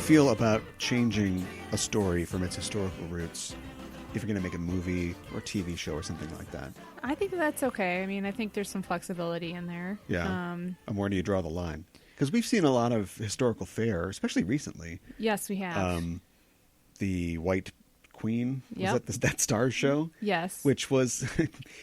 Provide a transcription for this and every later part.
feel about changing a story from its historical roots if you're going to make a movie or TV show or something like that? I think that's okay. I mean, I think there's some flexibility in there. Yeah. And where do you draw the line? Because we've seen a lot of historical fare, especially recently. Yes, we have. The White Queen, Yep. was that Starz show? Yes. Which was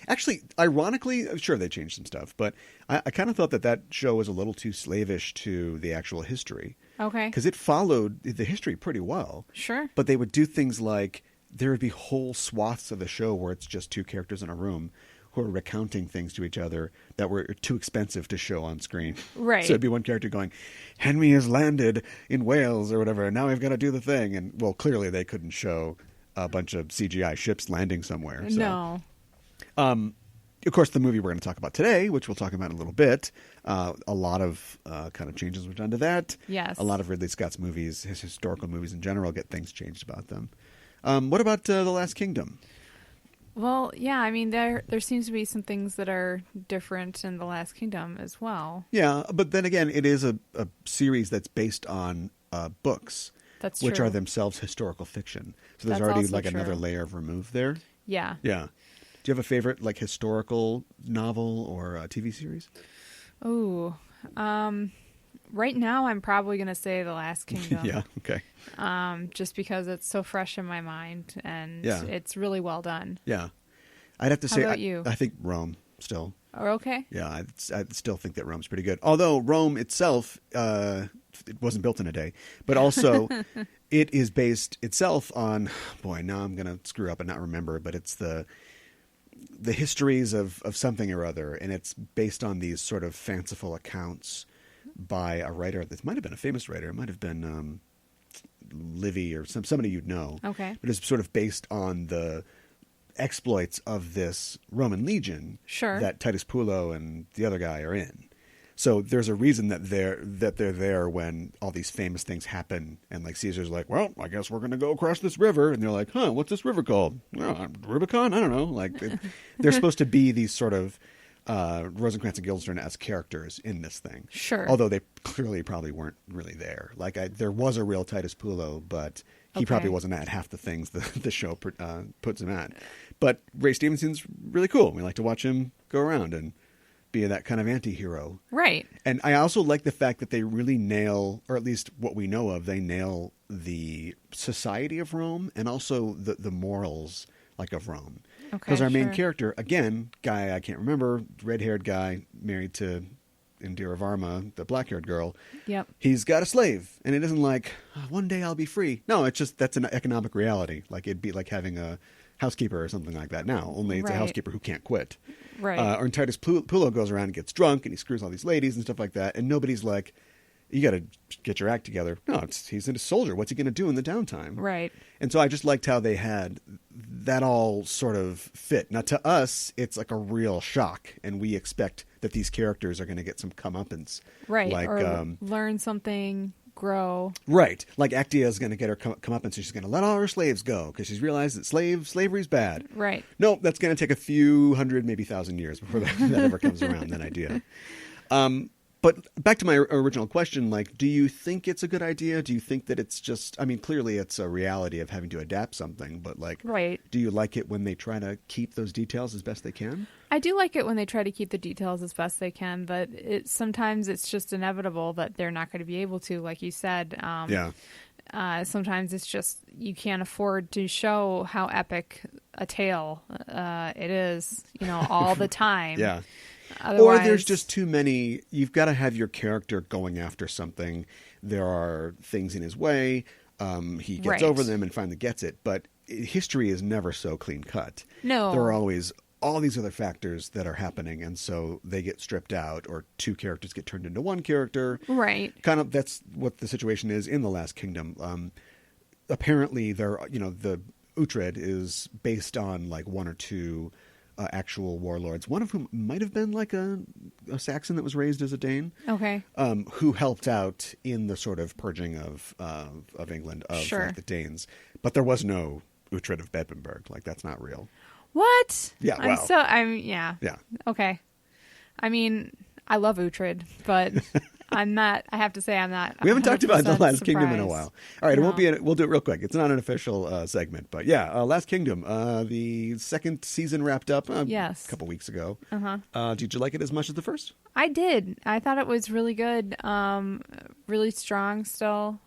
actually, ironically, sure, they changed some stuff, but I kind of thought that show was a little too slavish to the actual history. Okay. Because it followed the history pretty well. Sure. But they would do things like there would be whole swaths of the show where it's just two characters in a room who are recounting things to each other that were too expensive to show on screen. Right. So it'd be one character going, Henry has landed in Wales or whatever, and now we've got to do the thing. And, well, clearly they couldn't show a bunch of CGI ships landing somewhere. So. No. Of course, the movie we're going to talk about today, which we'll talk about in a little bit, a lot of kind of changes were done to that. Yes. A lot of Ridley Scott's movies, his historical movies in general, get things changed about them. What about The Last Kingdom? Well, yeah, I mean, there seems to be some things that are different in The Last Kingdom as well. Yeah, but then again, it is a series that's based on books, That's which true. are themselves historical fiction. So there's That's already also like true. another layer of remove there. Yeah. Yeah. Do you have a favorite like historical novel or TV series? Oh, right now I'm probably going to say The Last Kingdom. Yeah, okay. Just because it's so fresh in my mind and Yeah. it's really well done. Yeah. I'd have to say, about you? I think Rome still. Oh, okay. Yeah, I still think that Rome's pretty good. Although Rome itself, it wasn't built in a day, but also it is based itself on, boy, now I'm going to screw up and not remember, but it's the histories of something or other, and it's based on these sort of fanciful accounts by a writer. This might have been a famous writer. It might have been Livy or somebody you'd know. Okay. But it's sort of based on the exploits of this Roman legion Sure. that Titus Pullo and the other guy are in. So there's a reason that they're there when all these famous things happen, and like Caesar's like, well, I guess we're going to go across this river, and they're like, huh, what's this river called? Well, Rubicon? I don't know. Like they're supposed to be these sort of Rosencrantz and Guildenstern as characters in this thing. Sure. Although they clearly probably weren't really there. Like there was a real Titus Pullo, but he probably wasn't at half the things the show puts him at. But Ray Stevenson's really cool. We like to watch him go around and be that kind of anti-hero. Right. And I also like the fact that they really nail, or at least what we know of, they nail the society of Rome and also the morals like of Rome. Okay. Because our main sure. character, again, guy I can't remember, red-haired guy married to Indira Varma, the black-haired girl. Yep. He's got a slave, and it isn't like, oh, one day I'll be free. No, it's just that's an economic reality. Like it'd be like having a housekeeper or something like that now, only it's a Right. housekeeper who can't quit. Right. Or Titus Pullo goes around and gets drunk and he screws all these ladies and stuff like that, and nobody's like, you got to get your act together. No, he's a soldier. What's he going to do in the downtime? Right. And so I just liked how they had that all sort of fit. Now, to us, it's like a real shock, and we expect that these characters are going to get some comeuppance. Right. Like, or learn something, grow. right. Like Actea is going to get her comeuppance, so she's going to let all her slaves go because she's realized that slavery's bad. Right. No, that's going to take a few hundred, maybe 1,000 years before that ever comes around, that idea. But back to my original question, like, do you think it's a good idea? Do you think that it's just, I mean, clearly it's a reality of having to adapt something, but like, Right. do you like it when they try to keep those details as best they can? I do like it when they try to keep the details as best they can, but sometimes it's just inevitable that they're not going to be able to, like you said. Yeah. Sometimes it's just you can't afford to show how epic a tale it is, all the time. Yeah. Otherwise, Or there's just too many. You've got to have your character going after something. There are things in his way. He gets Right. over them and finally gets it. But history is never so clean cut. No. There are always all these other factors that are happening, and so they get stripped out, or two characters get turned into one character. Right. Kind of that's what the situation is in The Last Kingdom. Apparently, the Uhtred is based on like one or two actual warlords, one of whom might have been like a Saxon that was raised as a Dane. Okay. Who helped out in the sort of purging of England of Sure. like, the Danes. But there was no Uhtred of Bedburg. Like, that's not real. What? Yeah, I'm well. yeah. Yeah. Okay. I mean, I love Uhtred, but I'm not. I have to say, I'm not. We haven't talked about The 100% Last Kingdom in a surprised. while. All right, No. it won't be. We'll do it real quick. It's not an official segment, but yeah, Last Kingdom. The second season wrapped up. Yes. A couple weeks ago. Uh-huh. Did you like it as much as the first? I did. I thought it was really good. Really strong still.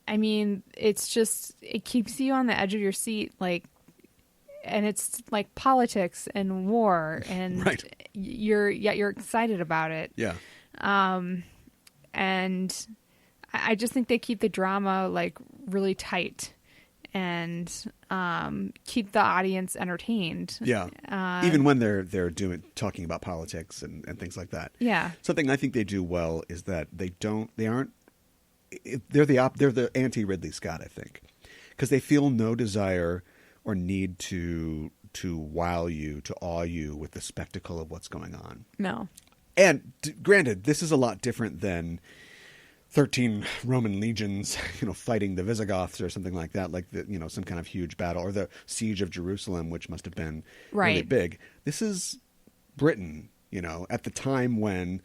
I mean, it's just, it keeps you on the edge of your seat, like, and it's like politics and war, and Right. you're excited about it. Yeah. And I just think they keep the drama like really tight and keep the audience entertained. Yeah. Even when they're talking about politics and things like that. Yeah. Something I think they do well is that they're the anti Ridley Scott, I think, because they feel no desire or need to wow you, to awe you with the spectacle of what's going on. No. And granted, this is a lot different than 13 Roman legions, fighting the Visigoths or something like that, like some kind of huge battle, or the siege of Jerusalem, which must have been really Right. big. This is Britain, at the time when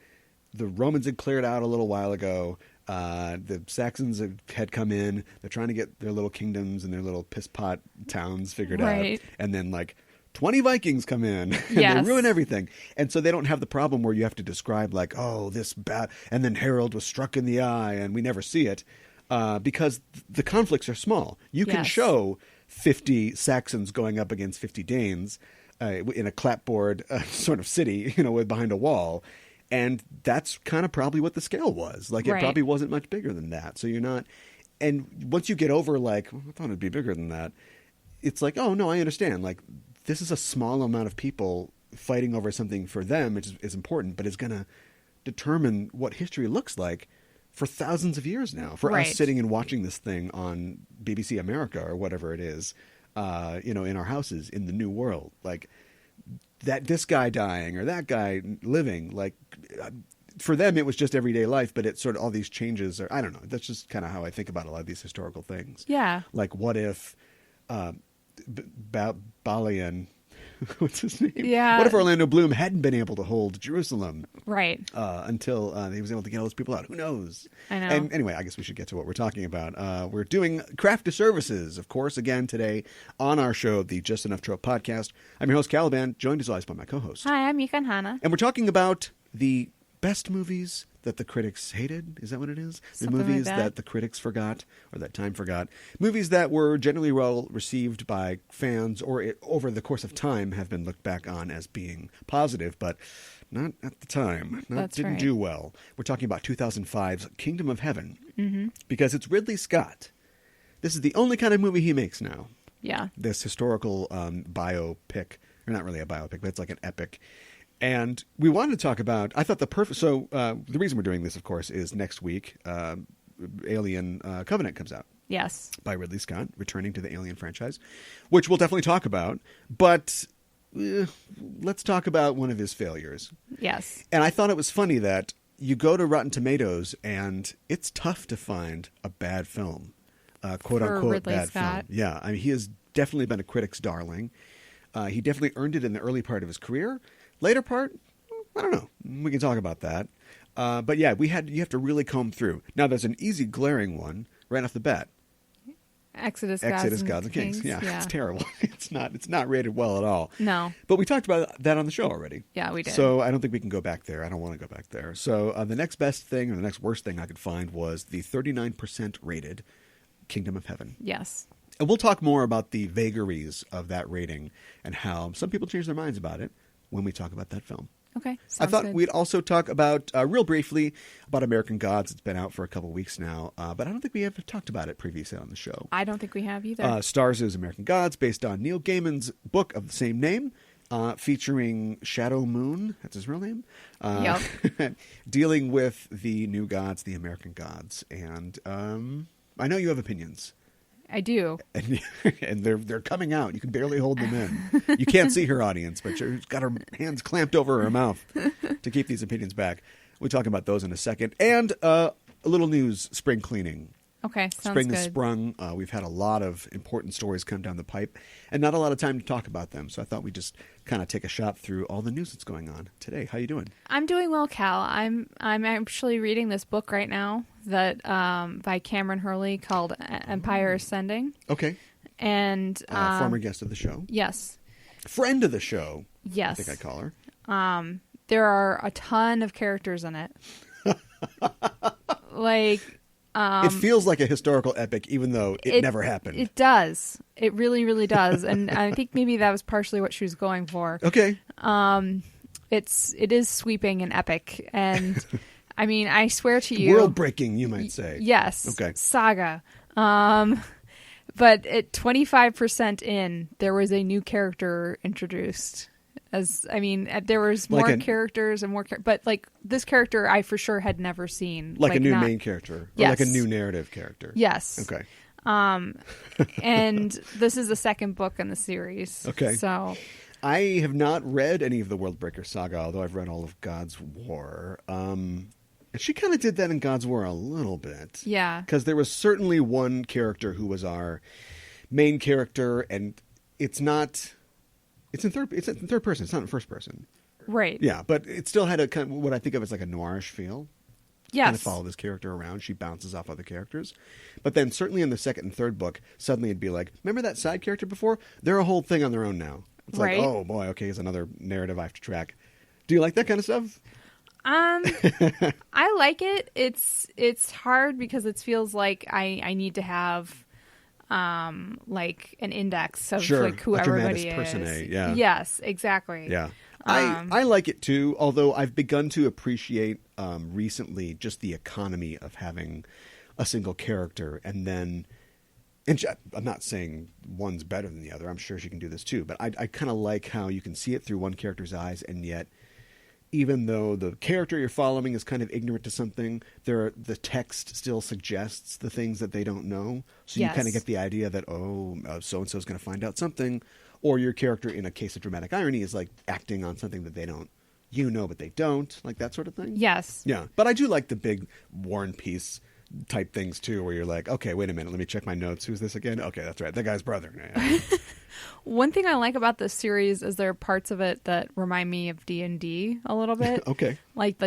the Romans had cleared out a little while ago. The Saxons had come in. They're trying to get their little kingdoms and their little pisspot towns figured Right. out. And then 20 Vikings come in and Yes. they ruin everything. And so they don't have the problem where you have to describe this bad, and then Harold was struck in the eye and we never see it, because the conflicts are small. You can Yes. show 50 Saxons going up against 50 Danes in a clapboard sort of city, behind a wall. And that's kind of probably what the scale was. It Right. probably wasn't much bigger than that. So you're not, and once you get over I thought it'd be bigger than that. It's oh no, I understand. This is a small amount of people fighting over something for them, which is important, but is going to determine what history looks like for thousands of years now. For Right. us sitting and watching this thing on BBC America or whatever it is, in our houses in the new world, that this guy dying or that guy living, for them it was just everyday life, but it's sort of all these changes, or I don't know. That's just kind of how I think about a lot of these historical things. Yeah. What if Balian, what's his name? Yeah. What if Orlando Bloom hadn't been able to hold Jerusalem Right. until he was able to get all those people out? Who knows? I know. And anyway, I guess we should get to what we're talking about. We're doing craft to services, of course, again today on our show, the Just Enough Trope podcast. I'm your host, Caliban, joined as always by my co-host. Hi, I'm Yukan Hana. And we're talking about the best movies that the critics hated. Is that what it is? Something The like movies that. that the critics forgot, or that time forgot. Movies that were generally well received by fans, or over the course of time have been looked back on as being positive, but not at the time. Didn't right. do well. We're talking about 2005's Kingdom of Heaven, because it's Ridley Scott. This is the only kind of movie he makes now. Yeah. This historical biopic, or not really a biopic, but it's like an epic. And we wanted to talk about, I thought the reason we're doing this, of course, is next week, Alien Covenant comes out Yes. by Ridley Scott, returning to the Alien franchise, which we'll definitely talk about. But let's talk about one of his failures. Yes. And I thought it was funny that you go to Rotten Tomatoes and it's tough to find a bad film, quote For unquote Ridley bad Scott. film. Yeah, I mean, he has definitely been a critic's darling. He definitely earned it in the early part of his career. Later part, I don't know. We can talk about that. But yeah, you have to really comb through. Now, there's an easy glaring one right off the bat. Exodus, Gods and and Kings. Yeah, Yeah. it's terrible. It's not rated well at all. No. But we talked about that on the show already. Yeah, we did. So I don't think we can go back there. I don't want to go back there. So the next best thing, or the next worst thing I could find, was the 39% rated Kingdom of Heaven. Yes. And we'll talk more about the vagaries of that rating and how some people change their minds about it when we talk about that film. Okay. I Sounds thought good. we'd also talk about, real briefly, about American Gods. It's been out for a couple weeks now, but I don't think we ever talked about it previously on the show. I don't think we have either. Starz' American Gods, based on Neil Gaiman's book of the same name, featuring Shadow Moon, that's his real name, Yep. dealing with the new gods, the American gods. And I know you have opinions. I do. And they're coming out. You can barely hold them in. You can't see her, audience, but she's got her hands clamped over her mouth to keep these opinions back. We'll talk about those in a second. And a little news, spring cleaning. Okay, sounds Spring good. has sprung. We've had a lot of important stories come down the pipe and not a lot of time to talk about them. So I thought we'd just kind of take a shot through all the news that's going on today. How you doing? I'm doing well, Cal. I'm actually reading this book right now that by Cameron Hurley called Empire Ascending. Okay. And former guest of the show. Yes. Friend of the show. Yes. I think I call her. There are a ton of characters in it. It feels like a historical epic, even though it never happened. It does. It really, really does. And I think maybe that was partially what she was going for. Okay. It is sweeping and epic. And I mean, I swear to you. World breaking, you might say. Yes. Okay. Saga. But at 25% in, there was a new character introduced. There was more characters and more, but like this character, I for sure had never seen. Like a new main character, or like a new narrative character. Yes. Okay. And this is the second book in the series. Okay. So, I have not read any of the Worldbreaker saga, although I've read all of God's War. And she kind of did that in God's War a little bit. Yeah. Because there was certainly one character who was our main character, and it's not. It's in third person. It's not in first person. Right. Yeah, but it still had a kind of what I think of as like a noirish feel. Yes. Kind of follow this character around. She bounces off other characters. But then certainly in the second and third book, suddenly it'd be like, remember that side character before? They're a whole thing on their own now. It's right. like, oh boy, okay, here's another narrative I have to track. Do you like that kind of stuff? I like it. It's hard because it feels like I need to have like an index of like who everybody is. Personae, yeah. Yes, exactly. Yeah. I like it too, although I've begun to appreciate recently just the economy of having a single character and then I'm not saying one's better than the other. I'm sure she can do this too, but I kind of like how you can see it through one character's eyes, and yet even though the character you're following is kind of ignorant to something, the text still suggests the things that they don't know. So you kind of get the idea that, so-and-so is going to find out something. Or your character, in a case of dramatic irony, is like acting on something that they don't, but they don't. Like that sort of thing. Yes. Yeah. But I do like the big War and Peace type things too, where you're like, okay, wait a minute, let me check my notes. Who's this again? Okay, that's right. That guy's brother. One thing I like about this series is there are parts of it that remind me of D&D a little bit. Okay. Like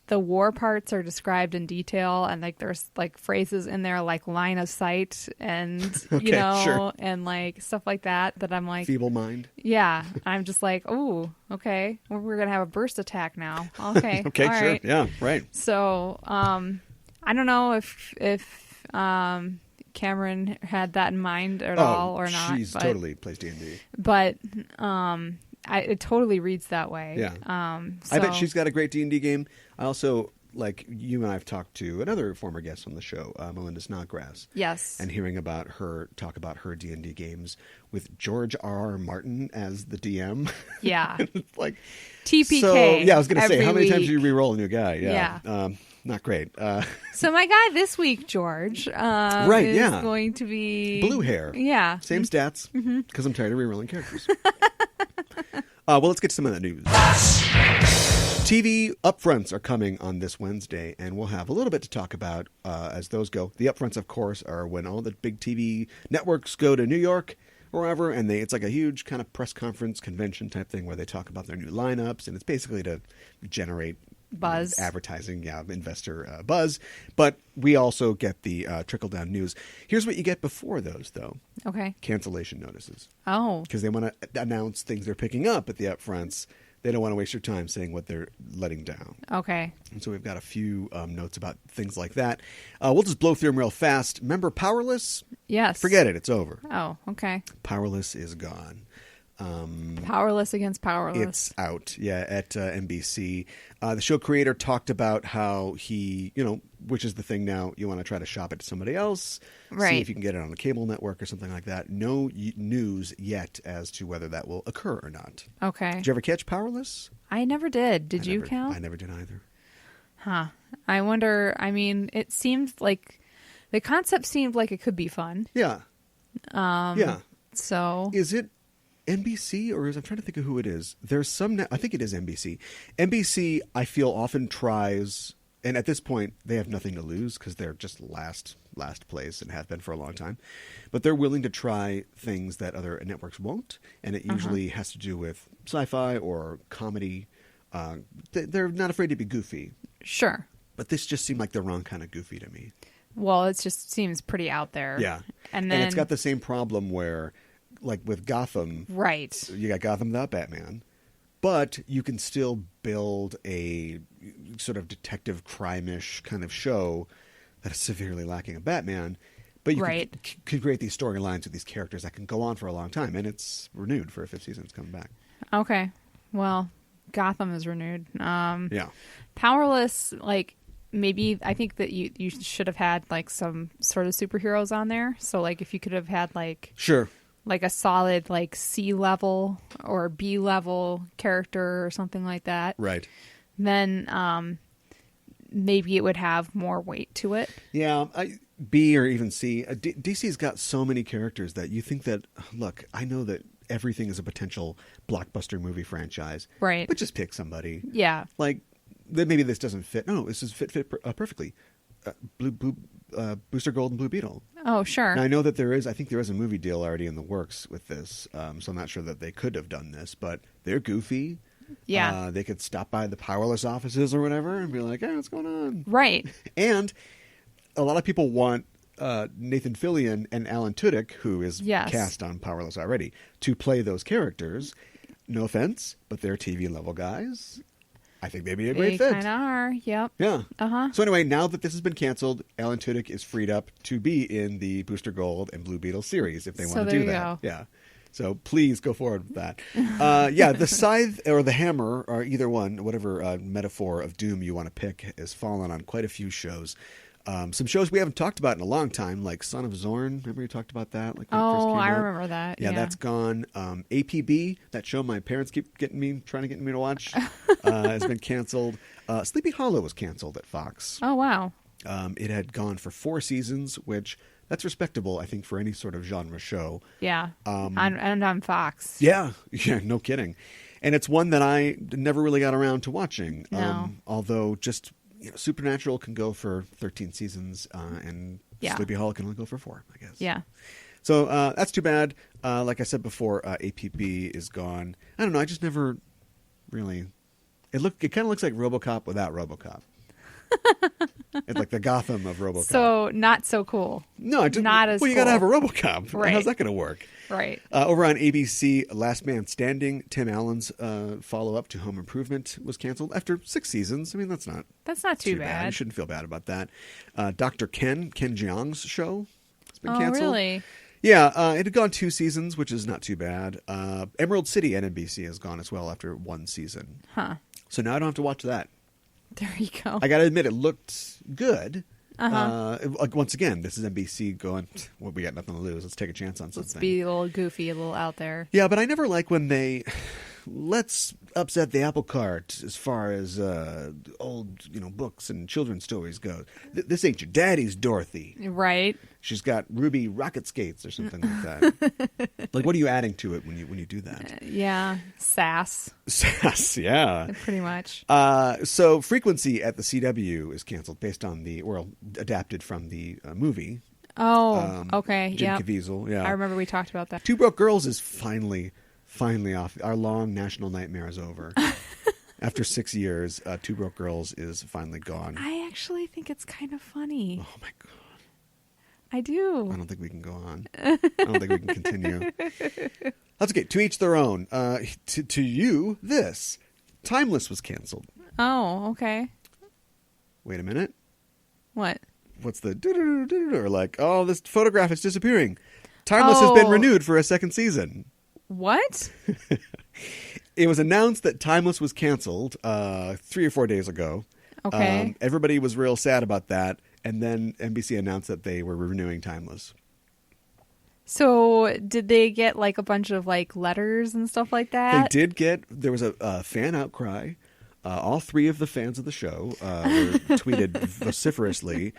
the war parts are described in detail, and like there's like phrases in there like line of sight and sure. and like stuff like that I'm like feeble mind. Yeah, I'm just like, oh, okay, we're gonna have a burst attack now. Okay. Okay, all sure. right. Yeah, right. So I don't know if Cameron had that in mind at all or not. She's totally plays D&D. But it totally reads that way. Yeah. So. I bet she's got a great D&D game. I also, like you and I have talked to another former guest on the show, Melinda Snodgrass. Yes. And hearing about her talk about her D&D games with George R.R. Martin as the DM. Yeah. Like TPK. So, yeah, I was going to say, how many week. times do you re-roll a new guy? Yeah. Not great. So my guy this week, George, right, is yeah. going to be... blue hair. Yeah. Same stats, because I'm tired of re-rolling characters. Well, let's get to some of that news. TV upfronts are coming on this Wednesday, and we'll have a little bit to talk about as those go. The upfronts, of course, are when all the big TV networks go to New York or wherever, and it's like a huge kind of press conference convention type thing where they talk about their new lineups, and it's basically to generate buzz, advertising, investor buzz. But we also get the trickle-down news. Here's what you get before those, though. Okay. Cancellation notices. Oh. Because they want to announce things they're picking up at the upfronts. They don't want to waste your time saying what they're letting down. Okay. And so we've got a few notes about things like that. We'll just blow through them real fast. Remember Powerless? Yes. Forget it. It's over. Oh, okay. Powerless is gone. Powerless against Powerless. It's out, at NBC. The show creator talked about how he, which is the thing now, you want to try to shop it to somebody else, right? See if you can get it on a cable network or something like that. No news yet as to whether that will occur or not. Okay. Did you ever catch Powerless? I never did. Did you, Cal? I never did either. Huh. I wonder, it seemed like, the concept seemed like it could be fun. Yeah. Yeah. So. Is it NBC or I'm trying to think of who it is. There's some, I think it is NBC. NBC, I feel often tries, and at this point they have nothing to lose because they're just last last place and have been for a long time. But they're willing to try things that other networks won't, and it usually has to do with sci-fi or comedy. They're not afraid to be goofy. Sure. But this just seemed like the wrong kind of goofy to me. Well, it just seems pretty out there. Yeah. And then it's got the same problem where, like with Gotham, right. You got Gotham without Batman, but you can still build a sort of detective crime-ish kind of show that is severely lacking a Batman. But you can create these storylines with these characters that can go on for a long time, and it's renewed for a 5th season. It's coming back. Okay. Well, Gotham is renewed. Yeah. Powerless, like, maybe I think that you should have had, like, some sort of superheroes on there. So, like, if you could have had, like... Sure. Like a solid, like, C-level or B-level character or something like that. Right. Then maybe it would have more weight to it. Yeah, B or even C. DC's got so many characters that you think that, look, I know that everything is a potential blockbuster movie franchise. Right. But just pick somebody. Yeah. Like, maybe this doesn't fit. No, this is fit perfectly. Booster Gold and Blue Beetle. Oh, sure. Now, I know that I think there is a movie deal already in the works with this, so I'm not sure that they could have done this, but they're goofy. Yeah. They could stop by the Powerless offices or whatever and be like, hey, what's going on? Right. And a lot of people want Nathan Fillion and Alan Tudyk, who is cast on Powerless already, to play those characters. No offense, but they're TV-level guys. I think they'd be a great fit. They kind of are, yep. Yeah. Uh-huh. So anyway, now that this has been canceled, Alan Tudyk is freed up to be in the Booster Gold and Blue Beetle series if they want to do that. Go. Yeah. So please go forward with that. The scythe or the hammer, or either one, whatever metaphor of doom you want to pick, has fallen on quite a few shows. Some shows we haven't talked about in a long time, like Son of Zorn. Remember you talked about that? Like when it first came out? Remember that. Yeah, that's gone. APB, that show my parents keep trying to get me to watch, has been canceled. Sleepy Hollow was canceled at Fox. Oh, wow. It had gone for 4 seasons, which that's respectable, I think, for any sort of genre show. Yeah, and on Fox. Yeah, no kidding. And it's one that I never really got around to watching. No. Although just Supernatural can go for 13 seasons, and Sleepy Hollow can only go for 4, I guess. Yeah. So that's too bad. Like I said before, APB is gone. I don't know. I just never really. It kind of looks like RoboCop without RoboCop. It's like the Gotham of RoboCop. So not so cool. No, not as well. You cool. got to have a RoboCop. Right. How's that going to work? Right. Over on ABC, Last Man Standing, Tim Allen's follow-up to Home Improvement was canceled after 6 seasons. I mean, that's not too bad. You shouldn't feel bad about that. Dr. Ken Jeong's show has been canceled. Oh, really? Yeah, it had gone 2 seasons, which is not too bad. Emerald City at NBC has gone as well after 1 season. Huh. So now I don't have to watch that. There you go. I got to admit, it looked good. Uh-huh. Once again, this is NBC going, well, we got nothing to lose. Let's take a chance on something. Let's be a little goofy, a little out there. Yeah, but I never like when let's upset the apple cart as far as old books and children's stories go. This ain't your daddy's Dorothy. Right. She's got ruby rocket skates or something like that. Like, what are you adding to it when you do that? Yeah, sass. Sass, yeah. Pretty much. So Frequency at the CW is canceled based on adapted from the movie. Oh, okay. Jim Caviezel, yeah. I remember we talked about that. Two Broke Girls is finally off. Our long national nightmare is over. After 6 years, Two Broke Girls is finally gone. I actually think it's kind of funny. Oh, my God. I do. I don't think we can go on. I don't think we can continue. That's okay. To each their own. To you, this. Timeless was canceled. Oh, okay. Wait a minute. What? What's the or like, oh, this photograph is disappearing. Timeless has been renewed for a 2nd season. What? It was announced that Timeless was canceled 3 or 4 days ago. Okay. Everybody was real sad about that. And then NBC announced that they were renewing Timeless. So did they get like a bunch of like letters and stuff like that? They did there was a fan outcry. All 3 of the fans of the show were tweeted vociferously.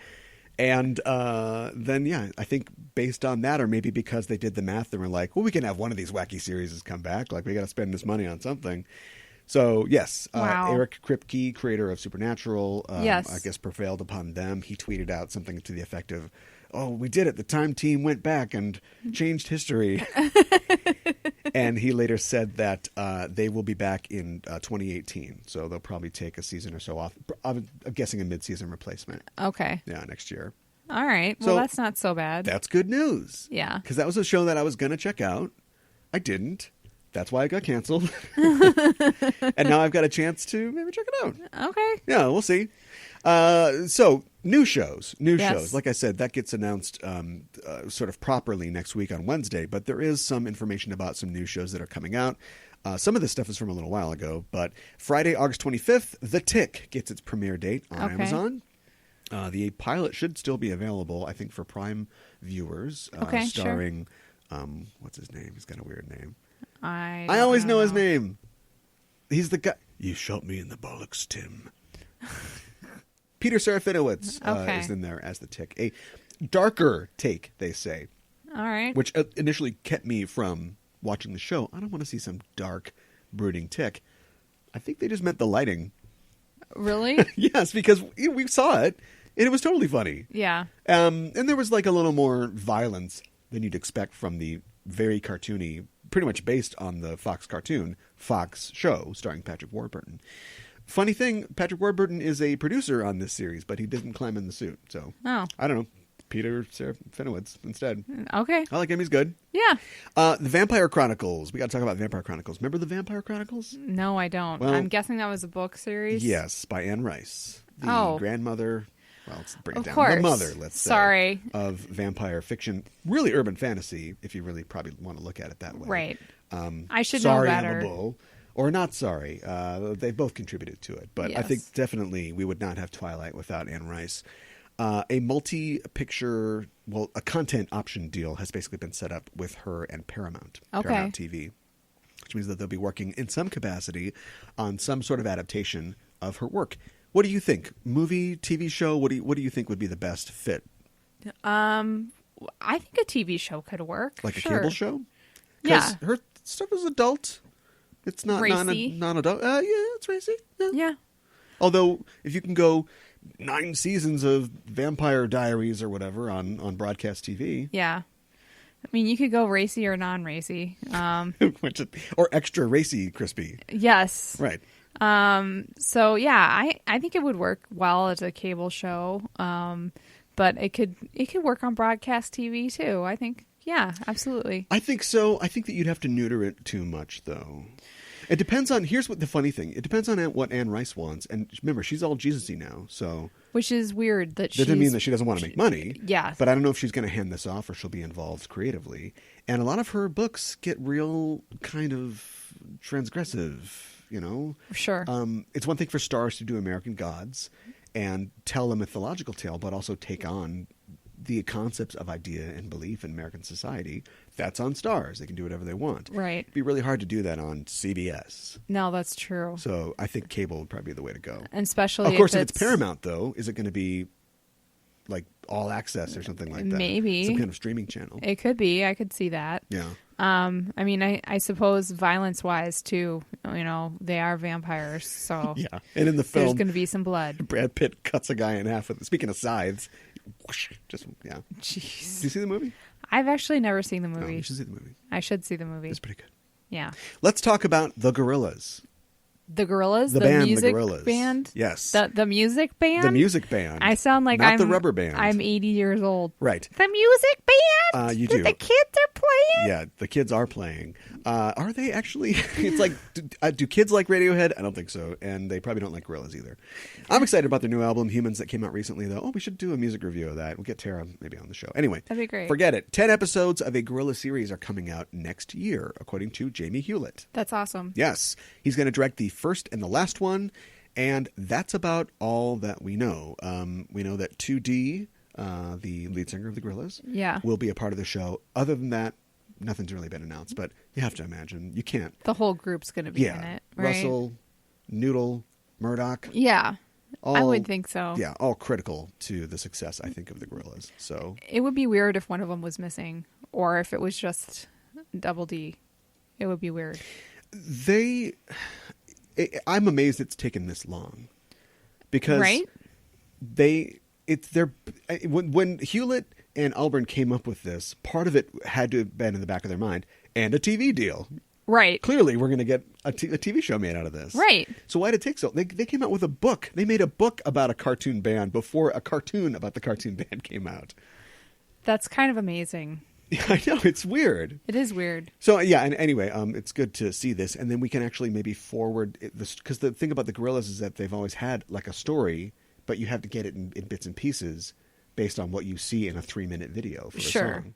And then, I think based on that, or maybe because they did the math, they were like, well, we can have one of these wacky series come back. Like, we got to spend this money on something. So, yes, wow. Eric Kripke, creator of Supernatural, yes. I guess prevailed upon them. He tweeted out something to the effect of, oh, we did it. The time team went back and changed history. And he later said that they will be back in 2018. So they'll probably take a season or so off. I'm guessing a mid-season replacement. Okay. Yeah, next year. All right. Well, So, that's not so bad. That's good news. Yeah. Because that was a show that I was going to check out. I didn't. That's why it got canceled. And now I've got a chance to maybe check it out. Okay. Yeah, we'll see. So, new shows. Yes. Like I said, that gets announced sort of properly next week on Wednesday. But there is some information about some new shows that are coming out. Some of this stuff is from a little while ago. But Friday, August 25th, The Tick gets its premiere date on Amazon. The pilot should still be available, I think, for Prime viewers. Okay, starring, what's his name? He's got a weird name. I always know his name. He's the guy. You shot me in the bollocks, Tim. Peter Serafinowicz is in there as the Tick. A darker take, they say. All right. Which initially kept me from watching the show. I don't want to see some dark, brooding Tick. I think they just meant the lighting. Really? Yes, because we saw it, and it was totally funny. Yeah. And there was like a little more violence than you'd expect from the very cartoony, pretty much based on the Fox cartoon, Fox show starring Patrick Warburton. Funny thing, Patrick Warburton is a producer on this series, but he didn't climb in the suit. So, I don't know. Peter Serafinowicz instead. Okay. I like him. He's good. Yeah. The Vampire Chronicles. We got to talk about Vampire Chronicles. Remember the Vampire Chronicles? No, I don't. Well, I'm guessing that was a book series. Yes, by Anne Rice. The grandmother, well, let's bring it down. Course. The mother, let's say. Sorry. Of vampire fiction. Really urban fantasy, if you really probably want to look at it that way. Right. I should know sorry, better. I'm a bull. Or not sorry. They both contributed to it. But I think definitely we would not have Twilight without Anne Rice. A multi-picture, a content option deal has basically been set up with her and Paramount TV, which means that they'll be working in some capacity on some sort of adaptation of her work. What do you think? Movie, TV show? What do you think would be the best fit? I think a TV show could work. Like a cable show? Yeah. Her stuff is adult. It's not racy. non-adult. Yeah, it's racy. Yeah. Although, if you can go 9 seasons of Vampire Diaries or whatever on broadcast TV. Yeah. I mean, you could go racy or non-racy. Or extra racy crispy. Yes. Right. So, yeah, I think it would work well as a cable show. But it could work on broadcast TV, too. I think, yeah, absolutely. I think so. I think that you'd have to neuter it too much, though. It depends on, here's what the funny thing. It depends on what Anne Rice wants. And remember, she's all Jesus-y now, so. Which is weird that she. That doesn't mean that she doesn't want to make money. Yeah. But I don't know if she's going to hand this off or she'll be involved creatively. And a lot of her books get real kind of transgressive, you know? Sure. It's one thing for Starz to do American Gods and tell a mythological tale, but also take on the concepts of idea and belief in American society. That's on Starz. They can do whatever they want. Right. It'd be really hard to do that on CBS. No, that's true. So I think cable would probably be the way to go. And especially of course, if it's Paramount, though, is it going to be like all access or something like that? Maybe. Some kind of streaming channel. It could be. I could see that. Yeah. I mean, I suppose violence-wise, too, you know, they are vampires, so yeah. And in the film, there's going to be some blood. Brad Pitt cuts a guy in half with, speaking of scythes, whoosh, just, yeah. Jeez. Did you see the movie? I've actually never seen the movie. No, you should see the movie. I should see the movie. It's pretty good. Yeah. Let's talk about the Gorillaz. The Gorillaz? The band, music the Gorillaz. band? Yes. The music band? The music band. I sound like Not the rubber band. I'm 80 years old. Right. The music band? You do. The kids are playing? Yeah, the kids are playing. Are they actually? It's like, do kids like Radiohead? I don't think so. And they probably don't like Gorillaz either. I'm excited about their new album, Humans, that came out recently, though. Oh, we should do a music review of that. We'll get Tara maybe on the show. Anyway. That'd be great. Forget it. 10 episodes of a Gorillaz series are coming out next year, according to Jamie Hewlett. That's awesome. Yes. He's going to direct the first and the last one. And that's about all that we know. We know that 2D, the lead singer of the Gorillaz, will be a part of the show. Other than that, nothing's really been announced. But you have to imagine. You can't. The whole group's going to be in it, right? Russell, Noodle, Murdoch. Yeah. I would think so. Yeah, all critical to the success, I think, of the Gorillaz. So it would be weird if one of them was missing, or if it was just Double D. It would be weird. I'm amazed it's taken this long, because right? when Hewlett and Auburn came up with this, part of it had to have been in the back of their mind, and a TV deal. Right. Clearly, we're going to get a TV show made out of this. Right. So why did it take so? They came out with a book. They made a book about a cartoon band before a cartoon about the cartoon band came out. That's kind of amazing. Yeah, I know. It's weird. It is weird. So, yeah, and anyway, it's good to see this. And then we can actually maybe forward this, because the thing about the Gorillaz is that they've always had like a story, but you have to get it in bits and pieces based on what you see in a 3-minute video for a song.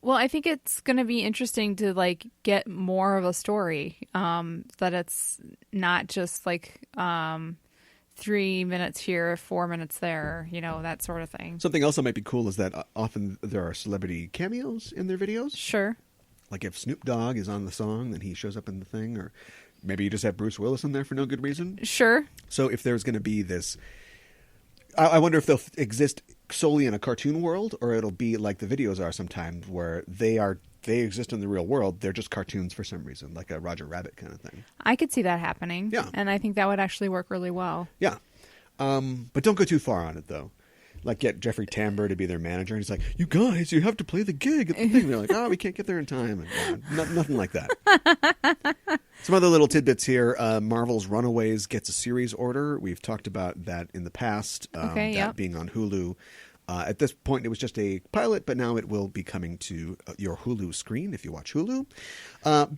Well, I think it's going to be interesting to like get more of a story, that it's not just like 3 minutes here, 4 minutes there, that sort of thing. Something else that might be cool is that often there are celebrity cameos in their videos. Sure. Like if Snoop Dogg is on the song, then he shows up in the thing, or maybe you just have Bruce Willis in there for no good reason. Sure. So if there's going to be this, I wonder if they'll exist solely in a cartoon world, or it'll be like the videos are sometimes, where they exist in the real world. They're just cartoons for some reason, like a Roger Rabbit kind of thing. I could see that happening. Yeah. And I think that would actually work really well. Yeah. But don't go too far on it, though. Like get Jeffrey Tambor to be their manager, and he's like, "You guys, you have to play the gig at the thing." And they're like, "Oh, we can't get there in time." And, nothing like that. Some other little tidbits here. Marvel's Runaways gets a series order. We've talked about that in the past. That being on Hulu. At this point, it was just a pilot, but now it will be coming to your Hulu screen if you watch Hulu.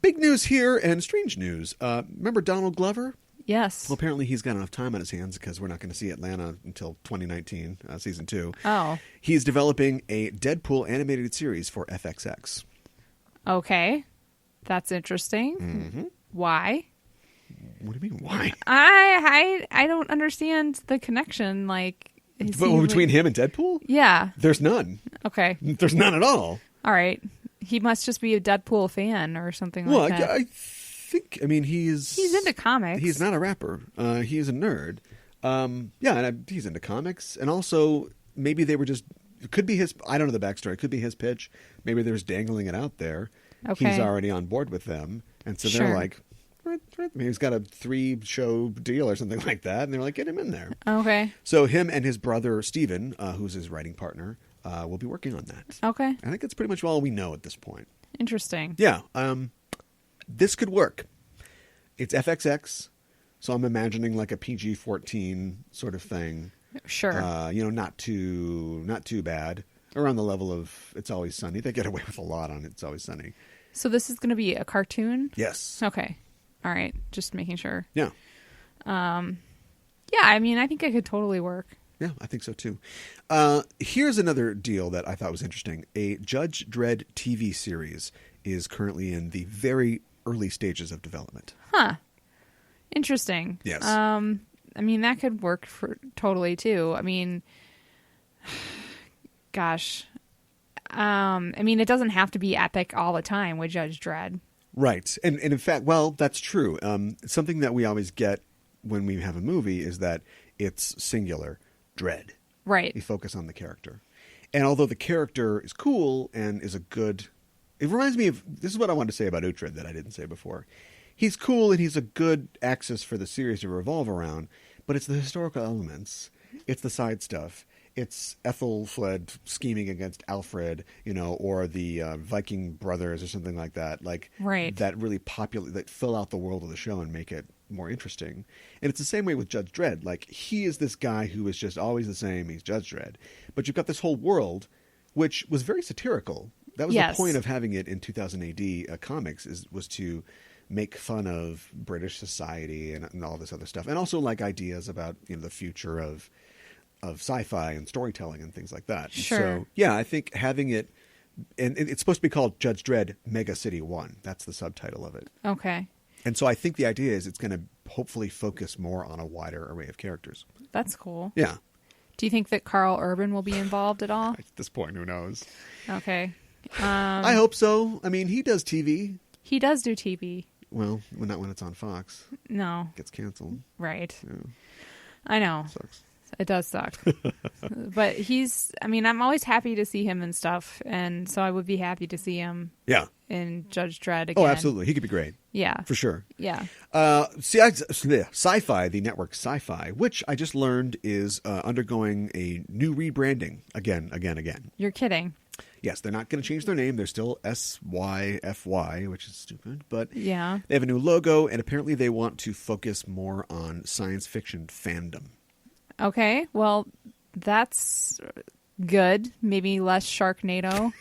Big news here and strange news. Remember Donald Glover? Yes. Well, apparently he's got enough time on his hands because we're not going to see Atlanta until 2019, season 2. Oh. He's developing a Deadpool animated series for FXX. Okay. That's interesting. Mm-hmm. Why? What do you mean, why? I don't understand the connection. Like, between him and Deadpool? Yeah. There's none. Okay. There's none at all. All right. He must just be a Deadpool fan or something like that. I think, he's into comics. He's not a rapper. He's a nerd. He's into comics. And also, maybe they were just, it could be his, I don't know the backstory. It could be his pitch. Maybe they're just dangling it out there. Okay. He's already on board with them. And so they're like, he's got a 3-show deal or something like that. And they're like, get him in there. Okay. So him and his brother, Steven, who's his writing partner, will be working on that. Okay. I think that's pretty much all we know at this point. Interesting. Yeah. This could work. It's FXX, so I'm imagining like a PG-14 sort of thing. Sure. Not too bad. Around the level of It's Always Sunny. They get away with a lot on It's Always Sunny. So this is going to be a cartoon? Yes. Okay. All right. Just making sure. Yeah. I think it could totally work. Yeah, I think so too. Here's another deal that I thought was interesting. A Judge Dredd TV series is currently in the very early stages of development. Huh. Interesting. Yes. That could work for totally too. Gosh. It doesn't have to be epic all the time with Judge Dredd. Right. And in fact, well, that's true. Something that we always get when we have a movie is that it's singular, Dredd. Right. You focus on the character. And although the character is cool and is a good... It reminds me of... This is what I wanted to say about Uhtred that I didn't say before. He's cool and he's a good axis for the series to revolve around, but it's the historical elements. It's the side stuff. It's Ethelfled scheming against Alfred, or the Viking brothers or something like that. Right. That really that fill out the world of the show and make it more interesting. And it's the same way with Judge Dredd. He is this guy who is just always the same. He's Judge Dredd. But you've got this whole world, which was very satirical. That was the point of having it in 2000 AD comics was to make fun of British society and all this other stuff. And also ideas about, the future of sci-fi and storytelling and things like that. Sure. So, yeah, I think having it, and it's supposed to be called Judge Dredd Mega City 1. That's the subtitle of it. Okay. And so I think the idea is it's going to hopefully focus more on a wider array of characters. That's cool. Yeah. Do you think that Carl Urban will be involved at all? At this point, who knows? Okay. I hope so. He does TV. He does do TV. Well, not when it's on Fox. No. It gets canceled. Right. Yeah. I know. Sucks. It does suck. But I'm always happy to see him and stuff, and so I would be happy to see him in Judge Dredd again. Oh, absolutely. He could be great. Yeah. For sure. Yeah. Sci-Fi, the network Sci-Fi, which I just learned is undergoing a new rebranding again. You're kidding. Yes, they're not going to change their name. They're still SYFY, which is stupid. But Yeah. they have a new logo, and apparently they want to focus more on science fiction fandom. Okay. Well, that's good. Maybe less Sharknado.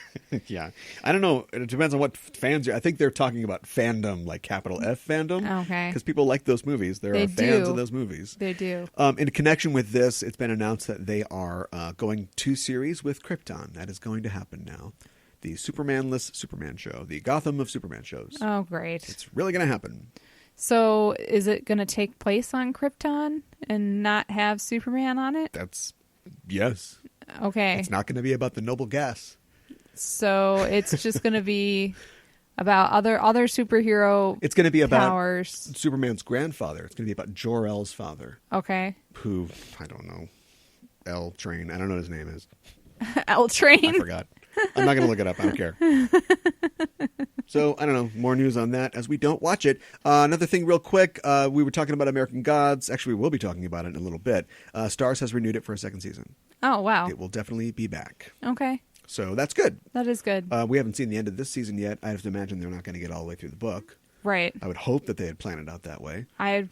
Yeah. I don't know. It depends on what fans are. I think they're talking about fandom, like capital F fandom. Okay. Because people like those movies. There They are fans do. of those movies. They do. In connection with this, it's been announced that they are going 2 series with Krypton. That is going to happen now. The Supermanless Superman show. The Gotham of Superman shows. Oh, great. It's really going to happen. So is it going to take place on Krypton and not have Superman on it? Yes. Okay. It's not going to be about the noble gas. So it's just going to be about other superhero It's going to be about powers. Superman's grandfather. It's going to be about Jor-El's father, Okay. who, I don't know, L Train. I don't know what his name is. L Train. I forgot. I'm not going to look it up. I don't care. So, I don't know. More news on that as we don't watch it. Another thing real quick. We were talking about American Gods. Actually, we will be talking about it in a little bit. Starz has renewed it for a 2nd season. Oh, wow. It will definitely be back. Okay. So, that's good. That is good. We haven't seen the end of this season yet. I have to imagine they're not going to get all the way through the book. Right. I would hope that they had planned it out that way. I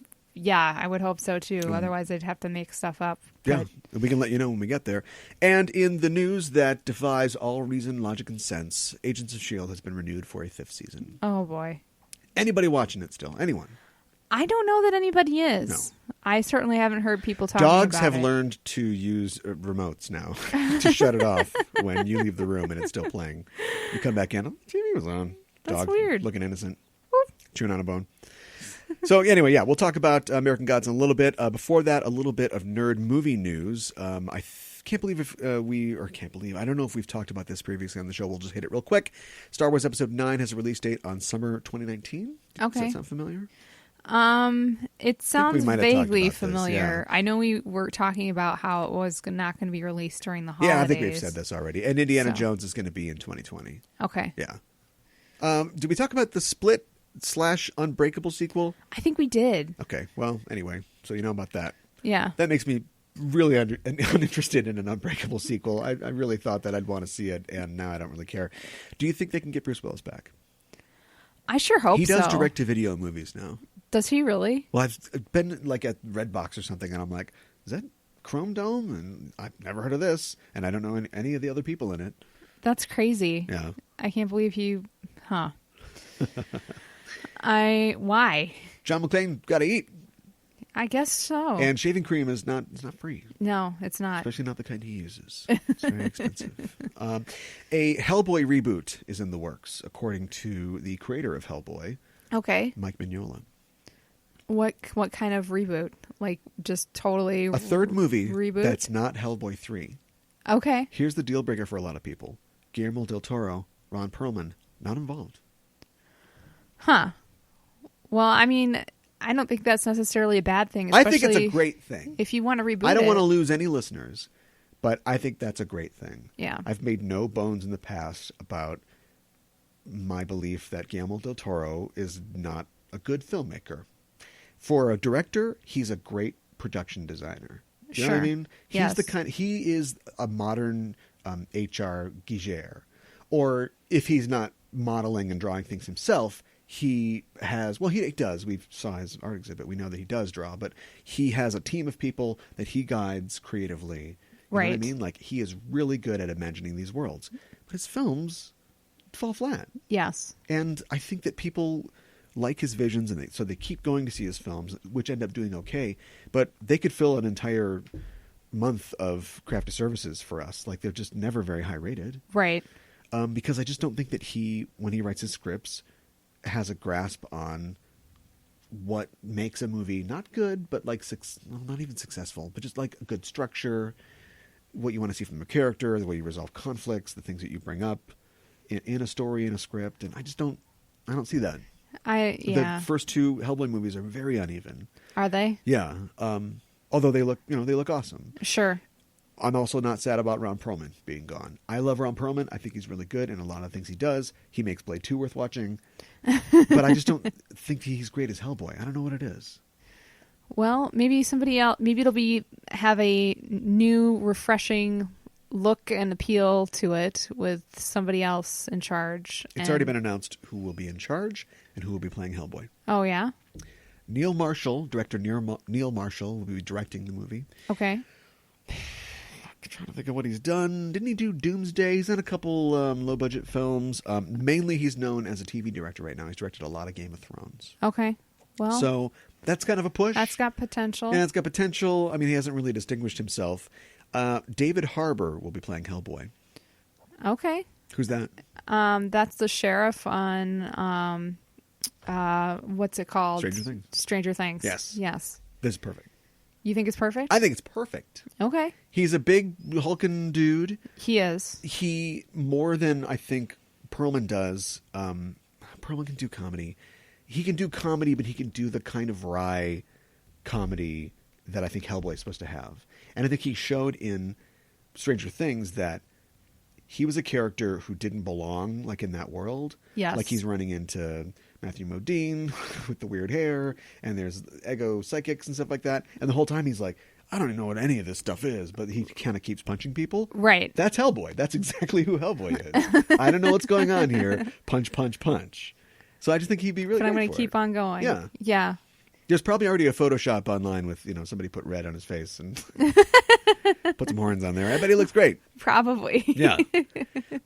would hope so too. Otherwise, they'd have to make stuff up. Yeah, we can let you know when we get there. And in the news that defies all reason, logic, and sense, Agents of S.H.I.E.L.D. has been renewed for a 5th season. Oh, boy. Anybody watching it still? Anyone? I don't know that anybody is. No. I certainly haven't heard people talking Dogs about have it. learned to use remotes now to shut it off when you leave the room and it's still playing. You come back in, TV was on. That's Dog weird. looking innocent, chewing on a bone. So anyway, yeah, we'll talk about American Gods in a little bit. Before that, a little bit of nerd movie news. Can't believe if I don't know if we've talked about this previously on the show. We'll just hit it real quick. Star Wars Episode 9 has a release date on summer 2019. Okay. Does that sound familiar? It sounds might have talked vaguely about this, familiar. yeah. I know we were talking about how it was not going to be released during the holidays. Yeah, I think we've said this already. And Indiana So. Jones is going to be in 2020. Okay. Yeah. Did we talk about the Split / Unbreakable sequel? I think we did. Okay. Well, anyway, so you know about that. Yeah. That makes me really uninterested in an Unbreakable sequel. I really thought that I'd want to see it, and now I don't really care. Do you think they can get Bruce Willis back? I sure hope so. He does direct-to-video movies now. Does he really? Well, I've been like at Redbox or something, and I'm like, is that Chrome Dome? And I've never heard of this, and I don't know any of the other people in it. That's crazy. Yeah. I can't believe why? John McClane got to eat. I guess so. And shaving cream is not free. No, it's not. Especially not the kind he uses. It's very expensive. A Hellboy reboot is in the works, according to the creator of Hellboy, Okay. Mike Mignola. What kind of reboot? Like just totally A 3rd movie reboot? that's not Hellboy 3. Okay. Here's the deal breaker for a lot of people. Guillermo del Toro, Ron Perlman, not involved. Huh. Well, I mean, I don't think that's necessarily a bad thing. I think it's a especially great thing. If you want to reboot I don't it. want to lose any listeners, but I think that's a great thing. Yeah. I've made no bones in the past about my belief that Guillermo del Toro is not a good filmmaker. For a director, he's a great production designer. Do you know what I Sure. mean? Yes. He is a modern H.R. Giger. Or if he's not modeling and drawing things himself, he does. We saw his art exhibit. We know that he does draw, but he has a team of people that he guides creatively. You know what I Right. mean? Like, he is really good at imagining these worlds. But his films fall flat. Yes. And I think that people like his visions, and so they keep going to see his films, which end up doing okay. But they could fill an entire month of crafted services for us. Like, they're just never very high rated. Right. Because I just don't think that when he writes his scripts, has a grasp on what makes a movie not good, but like not even successful, but just like a good structure, what you want to see from a character, the way you resolve conflicts, the things that you bring up in a story, in a script, and I don't see that. Yeah. The first 2 Hellboy movies are very uneven. Are they? Yeah. Although they look awesome. Sure. I'm also not sad about Ron Perlman being gone. I love Ron Perlman. I think he's really good in a lot of things he does. He makes Blade 2 worth watching. But I just don't think he's great as Hellboy. I don't know what it is. Well, maybe somebody else. Maybe it'll have a new, refreshing look and appeal to it with somebody else in charge. It's already been announced who will be in charge and who will be playing Hellboy. Oh, yeah? Director Neil Marshall will be directing the movie. Okay. I'm trying to think of what he's done. Didn't he do Doomsday? He's done a couple low-budget films. Mainly he's known as a TV director right now. He's directed a lot of Game of Thrones. Okay. Well, so that's kind of a push. That's got potential. Yeah, it's got potential. I mean, he hasn't really distinguished himself. David Harbour will be playing Hellboy. Okay. Who's that? That's the sheriff on what's it called? Stranger Things. Yes. This is perfect. You think it's perfect? I think it's perfect. Okay. He's a big hulking dude. He is. He, more than I think Perlman does, Perlman can do comedy. He can do comedy, but he can do the kind of wry comedy that I think Hellboy is supposed to have. And I think he showed in Stranger Things that he was a character who didn't belong, like, in that world. Yes. Like, he's running into Matthew Modine with the weird hair, and there's ego psychics and stuff like that. And the whole time he's like, I don't even know what any of this stuff is, but he kind of keeps punching people. Right. That's Hellboy. That's exactly who Hellboy is. I don't know what's going on here. Punch, punch, punch. So I just think he'd be really. But I'm going to keep on going. Yeah. Yeah. There's probably already a Photoshop online with, somebody put red on his face and put some horns on there. I bet he looks great. Probably. Yeah.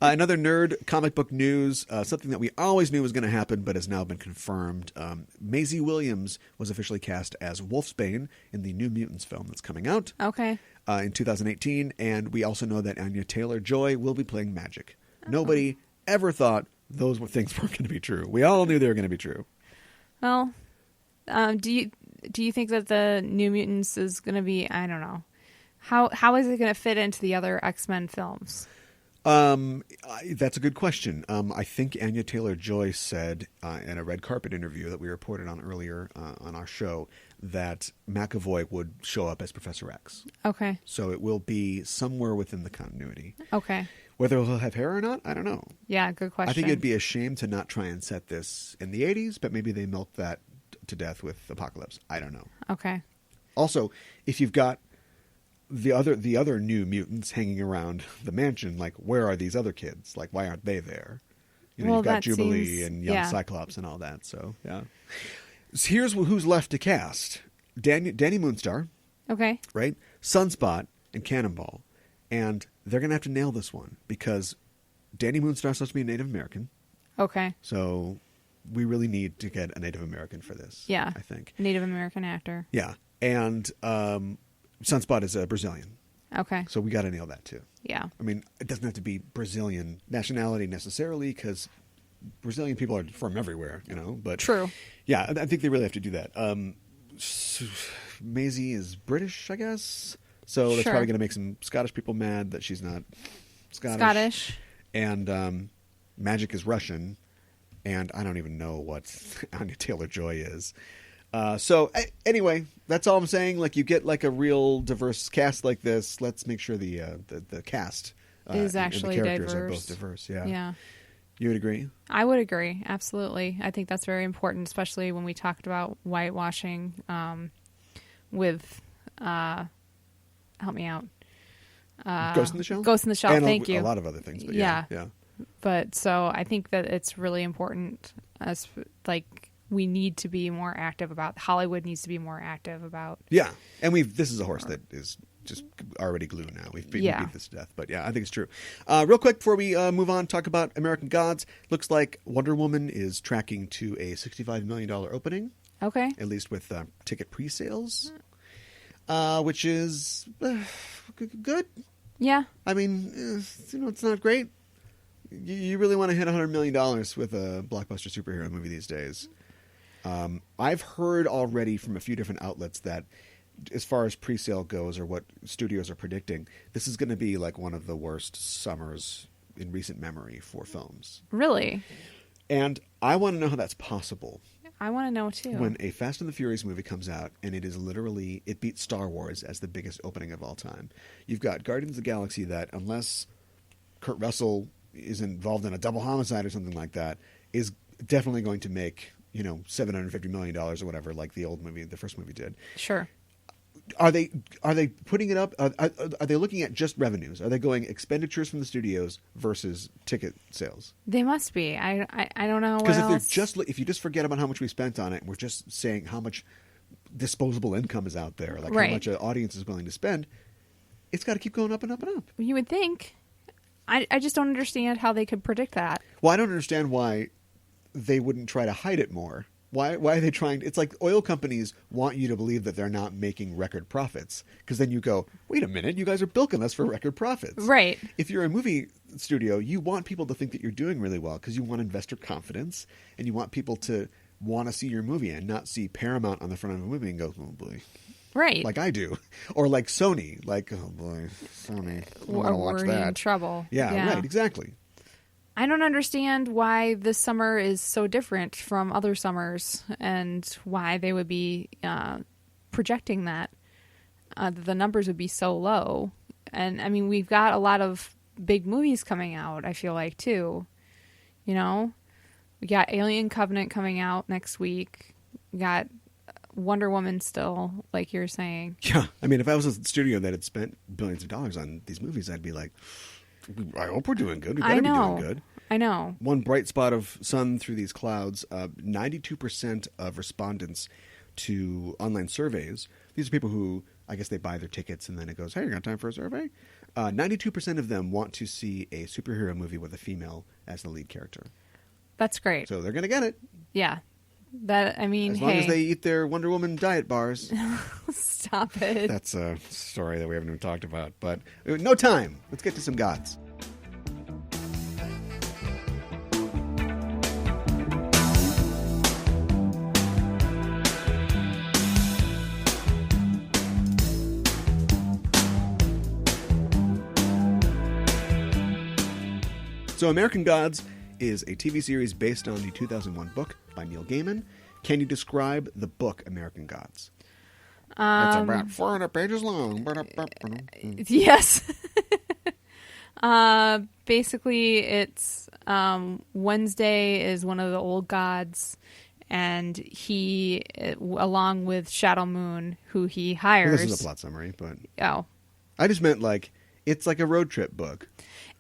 Another nerd comic book news, something that we always knew was going to happen but has now been confirmed. Maisie Williams was officially cast as Wolfsbane in the New Mutants film that's coming out in 2018. And we also know that Anya Taylor-Joy will be playing Magic. Nobody ever thought those things weren't going to be true. We all knew they were going to be true. Well... do you think that the New Mutants is going to be, I don't know, how is it going to fit into the other X-Men films? That's a good question. I think Anya Taylor-Joy said in a red carpet interview that we reported on earlier on our show that McAvoy would show up as Professor X. Okay. So it will be somewhere within the continuity. Okay. Whether he'll have hair or not, I don't know. Yeah, good question. I think it'd be a shame to not try and set this in the 80s, but maybe they milk that to death with Apocalypse. I don't know. Okay. Also, if you've got the other New Mutants hanging around the mansion, like, where are these other kids? Like, why aren't they there? You've got Jubilee and Young Cyclops and all that. So yeah. So here's who's left to cast: Danny Moonstar. Okay. Right. Sunspot and Cannonball, and they're gonna have to nail this one because Danny Moonstar is supposed to be a Native American. Okay. So we really need to get a Native American for this. Yeah. I think. Native American actor. Yeah. And Sunspot is a Brazilian. Okay. So we got to nail that too. Yeah. I mean, it doesn't have to be Brazilian nationality necessarily because Brazilian people are from everywhere, but true. Yeah. I think they really have to do that. Maisie is British, I guess. So that's probably going to make some Scottish people mad that she's not Scottish. And Magic is Russian. And I don't even know what Anya Taylor-Joy is. So anyway, that's all I'm saying. Like, you get like a real diverse cast like this. Let's make sure the cast is actually and the characters diverse. Are both diverse. Yeah. Yeah. You would agree? I would agree. Absolutely. I think that's very important, especially when we talked about whitewashing with help me out. Ghost in the Shell? Ghost in the Shell. And Thank you. A lot of other things. But yeah. But so I think that it's really important as we need to be more active about Hollywood needs to be more active about. Yeah. And this is a horse that is just already glue now. We've beat this to death. But yeah, I think it's true. Real quick before we move on, talk about American Gods. Looks like Wonder Woman is tracking to a $65 million opening. Okay. At least with ticket pre-sales, which is good. Yeah. I mean, it's not great. You really want to hit $100 million with a blockbuster superhero movie these days. I've heard already from a few different outlets that as far as pre-sale goes or what studios are predicting, this is going to be like one of the worst summers in recent memory for films. Really? And I want to know how that's possible. I want to know too. When a Fast and the Furious movie comes out, and it is literally, it beats Star Wars as the biggest opening of all time. You've got Guardians of the Galaxy that, unless Kurt Russell is involved in a double homicide or something like that, is definitely going to make, $750 million or whatever, like the first movie did. Sure. Are they putting it up? Are they looking at just revenues? Are they going expenditures from the studios versus ticket sales? They must be. I don't know. Because if you just forget about how much we spent on it, and we're just saying how much disposable income is out there, like how much an audience is willing to spend, it's got to keep going up and up and up. You would think. I just don't understand how they could predict that. Well, I don't understand why they wouldn't try to hide it more. Why are they trying? It's like oil companies want you to believe that they're not making record profits, because then you go, wait a minute, you guys are bilking us for record profits. Right. If you're a movie studio, you want people to think that you're doing really well because you want investor confidence, and you want people to want to see your movie and not see Paramount on the front of a movie and go, oh boy. Right. Like I do. Or like Sony. Like, oh boy, Sony. I want to watch that. We're in trouble. Yeah, right, exactly. I don't understand why this summer is so different from other summers and why they would be projecting that. The numbers would be so low. And, I mean, we've got a lot of big movies coming out, I feel like, too. We got Alien Covenant coming out next week. We got Wonder Woman still, like you're saying. Yeah. I mean, if I was a studio that had spent billions of dollars on these movies, I'd be like, I hope we're doing good. We better be doing good. I know. One bright spot of sun through these clouds, 92% of respondents to online surveys, these are people who, I guess they buy their tickets and then it goes, hey, you got time for a survey? 92% of them want to see a superhero movie with a female as the lead character. That's great. So they're going to get it. Yeah. As long as they eat their Wonder Woman diet bars. Stop it. That's a story that we haven't even talked about. But no time. Let's get to some gods. So American Gods is a TV series based on the 2001 book by Neil Gaiman. Can you describe the book American Gods? It's about 400 pages long. Yes. Basically, it's Wednesday is one of the old gods, and he, along with Shadow Moon, who he hires. Well, this is a plot summary, but oh, I just meant like it's like a road trip book.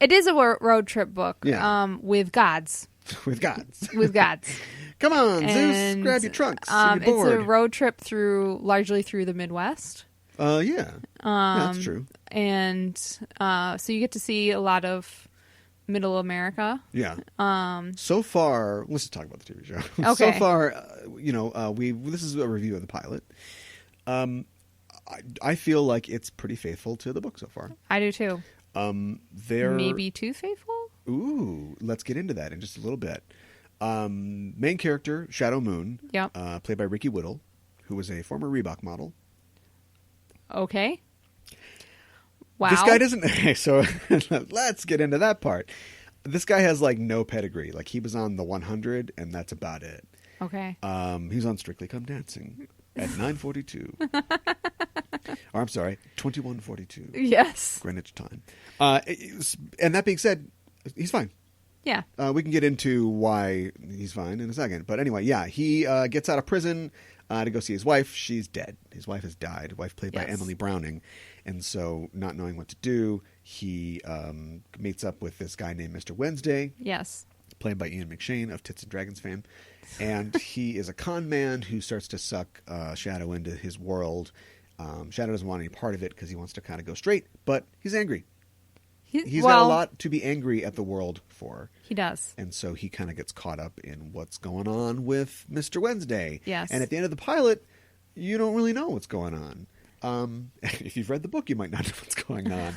It is a road trip book. Yeah. With gods. With gods. With gods. Come on, Zeus, grab your trunks. You're bored. It's a road trip largely through the Midwest. Yeah. That's true. And so you get to see a lot of Middle America. Yeah. So far, let's just talk about the TV show. Okay. So far, this is a review of the pilot. I feel like it's pretty faithful to the book so far. I do too. They're maybe too faithful? Ooh, let's get into that in just a little bit. Main character, Shadow Moon, yep. Played by Ricky Whittle, who was a former Reebok model. Okay. Wow. This guy doesn't... Okay, so let's get into that part. This guy has, like, no pedigree. Like, he was on The 100, and that's about it. Okay. He was on Strictly Come Dancing at 9:42. Or, I'm sorry, 21:42. Yes. Greenwich time. And that being said, he's fine. Yeah. We can get into why he's fine in a second. But anyway, yeah, he gets out of prison to go see his wife. She's dead. His wife has died. Wife played by Emily Browning. And so, not knowing what to do, he meets up with this guy named Mr. Wednesday. Yes. Played by Ian McShane of Tits and Dragons fame. And he is a con man who starts to suck Shadow into his world. Shadow doesn't want any part of it because he wants to kind of go straight, but he's angry. He's got a lot to be angry at the world for. He does. And so he kind of gets caught up in what's going on with Mr. Wednesday. Yes. And at the end of the pilot, you don't really know what's going on. If you've read the book, you might not know what's going on.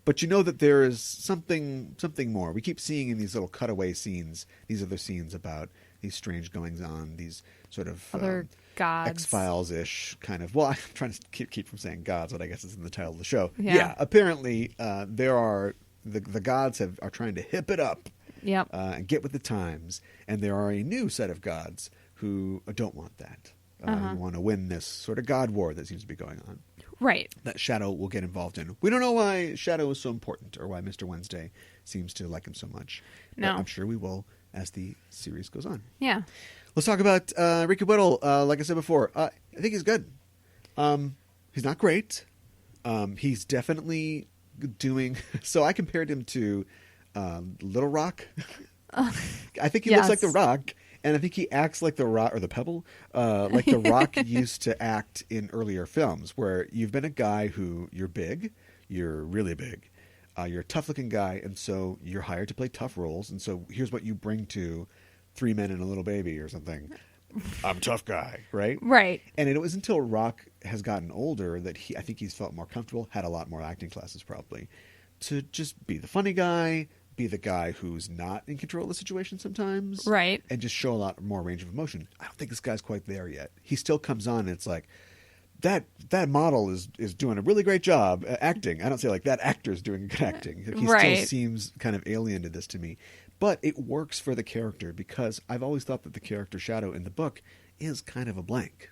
But you know that there is something more. We keep seeing in these little cutaway scenes, these other scenes about these strange goings on, these sort of other gods, X-Files-ish kind of. Well, I'm trying to keep from saying gods, but I guess it's in the title of the show. Yeah. Apparently, there are the gods are trying to hip it up. Yep. And get with the times, and there are a new set of gods who don't want that. Who want to win this sort of God war that seems to be going on. Right. That Shadow will get involved in. We don't know why Shadow is so important or why Mr. Wednesday seems to like him so much. No. But I'm sure we will as the series goes on. Yeah. Let's talk about Ricky Whittle. Like I said before, I think he's good. He's not great. He's definitely doing... So I compared him to Little Rock. I think he looks like The Rock. And I think he acts like The Rock, or The Pebble, like The Rock used to act in earlier films, where you've been a guy who, you're big, you're really big, you're a tough-looking guy, and so you're hired to play tough roles, and so here's what you bring to Three Men and a Little Baby or something. I'm a tough guy, right? Right. And it was until Rock has gotten older that I think he's felt more comfortable, had a lot more acting classes probably, to just be the funny guy, be the guy who's not in control of the situation sometimes. Right. And just show a lot more range of emotion. I don't think this guy's quite there yet. He still comes on and it's like, that model is doing a really great job acting. I don't say like that actor's doing good acting. He still seems kind of alien to this to me. But it works for the character because I've always thought that the character Shadow in the book is kind of a blank.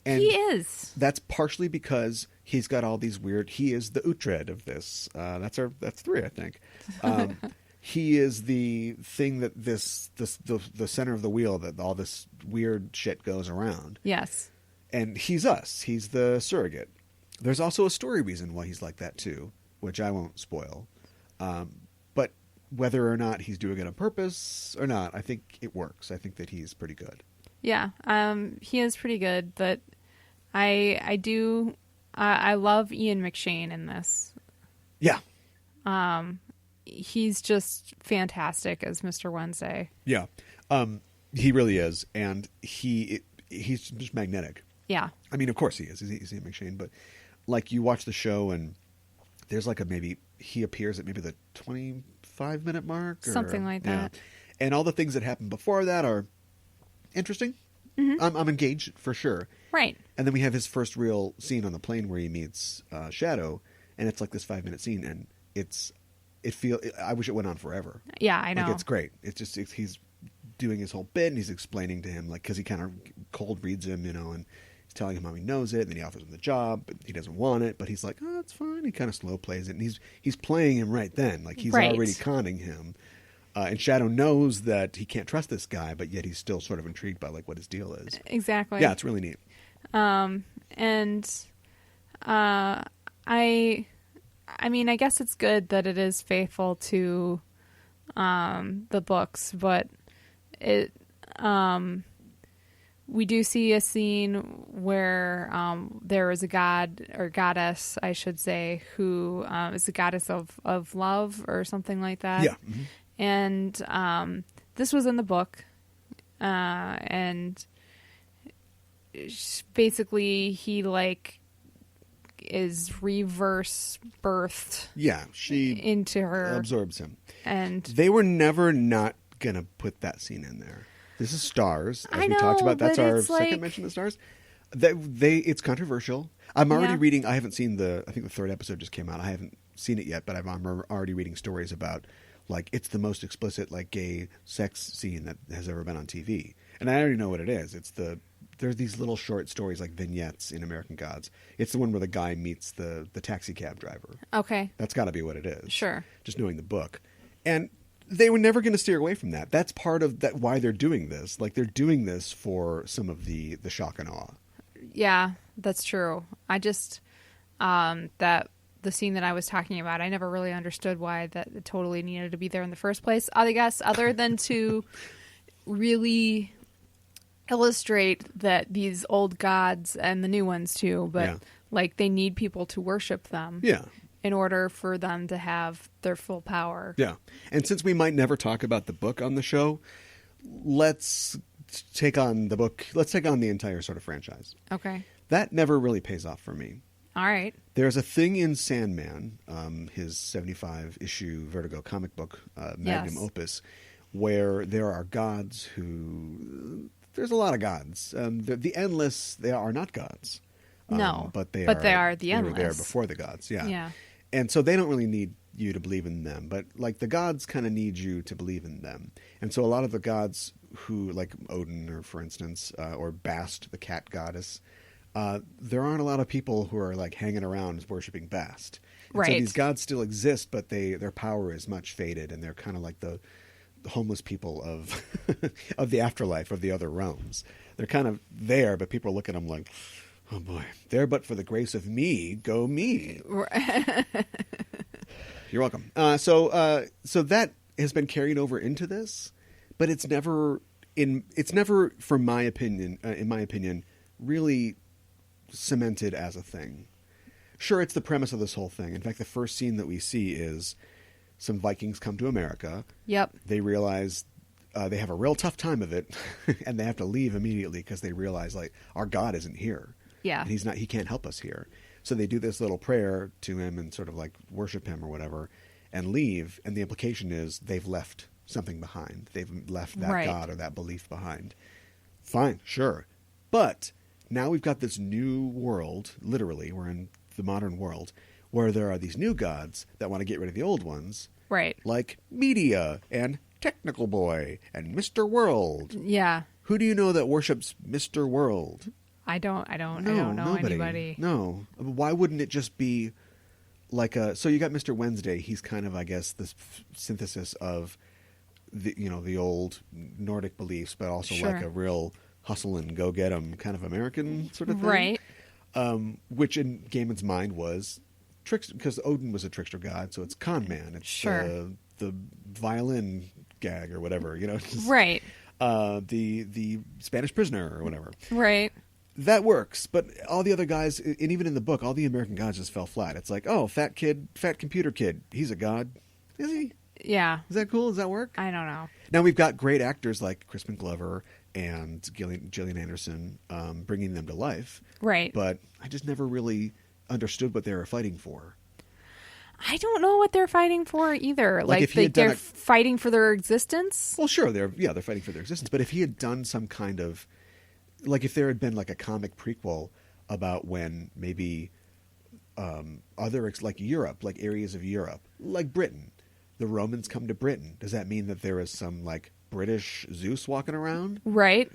And he is. That's partially because he's got all these weird... He is the Uhtred of this. That's three, I think. He is the thing that the center of the wheel that all this weird shit goes around. Yes. And he's us. He's the surrogate. There's also a story reason why he's like that too, which I won't spoil. But whether or not he's doing it on purpose or not, I think it works. I think that he's pretty good. Yeah, he is pretty good, but I love Ian McShane in this. Yeah. He's just fantastic as Mr. Wednesday. Yeah. He really is, and he's just magnetic. Yeah. I mean, of course he is. He's Ian McShane, but like you watch the show and there's like he appears at maybe the 25-minute mark or something like that. Yeah. And all the things that happen before that are interesting. Mm-hmm. I'm engaged for sure. Right. And then we have his first real scene on the plane where he meets Shadow, and it's like this 5-minute scene, and I wish it went on forever. Yeah, I know. Like, it's great. He's doing his whole bit, and he's explaining to him, like, because he kind of cold reads him, and he's telling him how he knows it, and then he offers him the job, but he doesn't want it, but he's like, oh, it's fine. He kind of slow plays it, and he's playing him right then. Like, he's already conning him. And Shadow knows that he can't trust this guy, but yet he's still sort of intrigued by like what his deal is. Exactly. Yeah, it's really neat. I mean, I guess it's good that it is faithful to the books, but we do see a scene where there is a god or goddess, I should say, who is the goddess of love or something like that. Yeah. Mm-hmm. And this was in the book, and basically he like is reverse birthed. Yeah, she into her, absorbs him, and they were never not gonna put that scene in there. This is Starz, as we talked about. That's our second mention of Starz. It's controversial. I'm already reading. I haven't seen I think the third episode just came out. I haven't seen it yet, but I'm already reading stories about. Like, it's the most explicit, like, gay sex scene that has ever been on TV. And I already know what it is. There's these little short stories, like vignettes in American Gods. It's the one where the guy meets the taxi cab driver. Okay. That's got to be what it is. Sure. Just knowing the book. And they were never going to steer away from that. That's part of why they're doing this. Like, they're doing this for some of the shock and awe. Yeah, that's true. I just, the scene that I was talking about, I never really understood why that it totally needed to be there in the first place. I guess other than to really illustrate that these old gods and the new ones too, but like they need people to worship them. Yeah. In order for them to have their full power. Yeah. And since we might never talk about the book on the show, let's take on the book. Let's take on the entire sort of franchise. Okay. That never really pays off for me. All right. There's a thing in Sandman, his 75-issue Vertigo comic book, magnum opus, where there are gods who... There's a lot of gods. The Endless, they are not gods. No, but they are the Endless. They were there before the gods, yeah. Yeah. And so they don't really need you to believe in them, but like the gods kind of need you to believe in them. And so a lot of the gods who, like Odin, or for instance, or Bast, the cat goddess, there aren't a lot of people who are like hanging around worshiping Bast. And so these gods still exist, but their power is much faded, and they're kind of like the homeless people of of the afterlife, of the other realms. They're kind of there, but people look at them like, oh boy, there but for the grace of me, go me. You're welcome. So that has been carried over into this, but it's never, from my opinion, in my opinion, really cemented as a thing. Sure, it's the premise of this whole thing. In fact, the first scene that we see is some Vikings come to America. Yep. They realize they have a real tough time of it, and they have to leave immediately because they realize, like, our God isn't here. Yeah. And he can't help us here. So they do this little prayer to him and sort of like worship him or whatever and leave. And the implication is they've left something behind. They've left that God or that belief behind. Fine, sure. But now we've got this new world, literally, we're in the modern world, where there are these new gods that want to get rid of the old ones. Right. Like Media and Technical Boy and Mr. World. Yeah. Who do you know that worships Mr. World? I don't know nobody. anybody. No. Why wouldn't it just be like so you got Mr. Wednesday. He's kind of, I guess, the synthesis of the old Nordic beliefs, but also like a real hustle and go get 'em kind of American sort of thing. Right. Which in Gaiman's mind was trickster, because Odin was a trickster god, so it's con man. It's the violin gag or whatever, Right. The Spanish prisoner or whatever. Right. That works, but all the other guys, and even in the book, all the American gods just fell flat. It's like, oh, fat computer kid, he's a god. Is he? Yeah. Is that cool? Does that work? I don't know. Now we've got great actors like Crispin Glover and Gillian Anderson bringing them to life. Right. But I just never really understood what they were fighting for. I don't know what they're fighting for either. Like they're fighting for their existence? Well, sure, they're fighting for their existence. But if he had done some kind of, like if there had been like a comic prequel about when maybe like Europe, like areas of Europe, like Britain, the Romans come to Britain. Does that mean that there is some like British Zeus walking around? Right.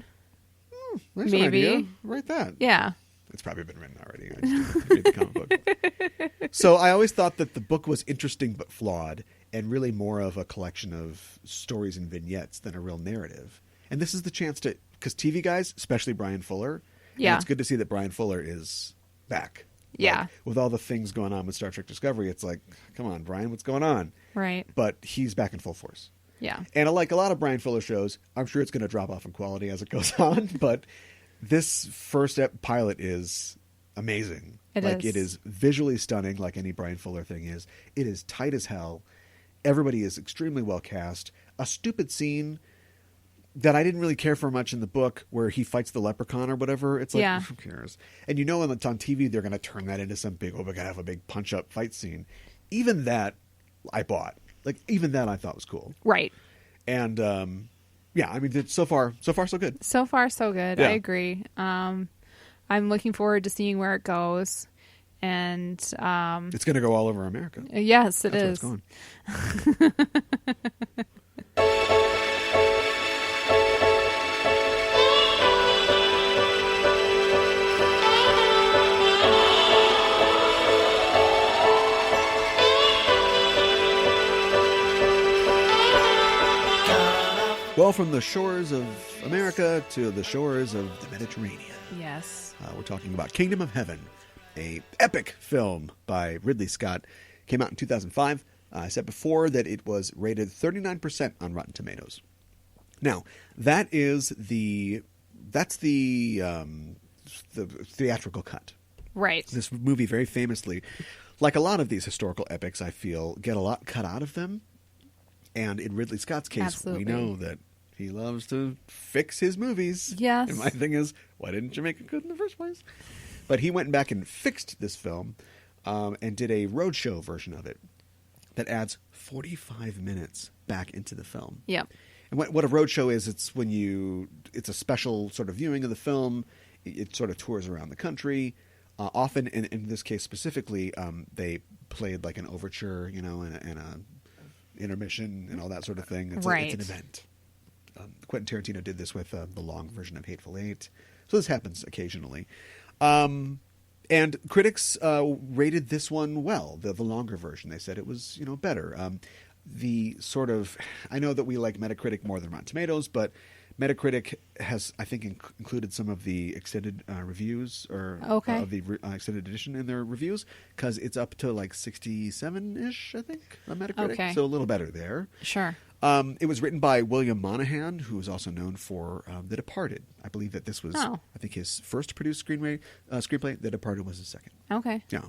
Nice Maybe. idea. Write that. Yeah. It's probably been written already. I just didn't read the comic book. So I always thought that the book was interesting but flawed, and really more of a collection of stories and vignettes than a real narrative. And this is the chance to, because TV guys, especially Brian Fuller, and it's good to see that Brian Fuller is back. Yeah. Like, with all the things going on with Star Trek Discovery, it's like, come on, Brian, what's going on? Right. But he's back in full force. Yeah. And like a lot of Brian Fuller shows, I'm sure it's going to drop off in quality as it goes on, but this first pilot is amazing. It is visually stunning, like any Brian Fuller thing is. It is tight as hell. Everybody is extremely well cast. A stupid scene that I didn't really care for much in the book, where he fights the leprechaun or whatever. It's like, who cares? And when it's on TV, they're going to turn that into some big, we're going to have a big punch-up fight scene. Even that, I bought. Like, even that I thought was cool. Right. And, I mean, so far, so good. So far, so good. Yeah. I agree. I'm looking forward to seeing where it goes. And it's going to go all over America. Yes, That's is. Where it's going. Well, from the shores of America to the shores of the Mediterranean. Yes. We're talking about Kingdom of Heaven, a epic film by Ridley Scott. Came out in 2005. I said before that it was rated 39% on Rotten Tomatoes. Now, that's the theatrical cut. Right. This movie very famously, like a lot of these historical epics, I feel, get a lot cut out of them. And in Ridley Scott's case, Absolutely. we know that he loves to fix his movies. Yes. And my thing is, why didn't you make it good in the first place? But he went back and fixed this film and did a roadshow version of it that adds 45 minutes back into the film. Yep. And what a roadshow is, it's a special sort of viewing of the film. It sort of tours around the country. Often, in this case specifically, they played like an overture, and a intermission and all that sort of thing. It's an event. Quentin Tarantino did this with the long version of Hateful Eight. So this happens occasionally. And critics rated this one well, the longer version. They said it was, better. I know that we like Metacritic more than Rotten Tomatoes, but Metacritic has, I think, included some of the extended reviews of the extended edition in their reviews, because it's up to like 67-ish, I think, on Metacritic. Okay. So a little better there. Sure. It was written by William Monahan, who is also known for The Departed. I believe that this was, I think, his first produced screenplay. The Departed was his second. Okay. Yeah.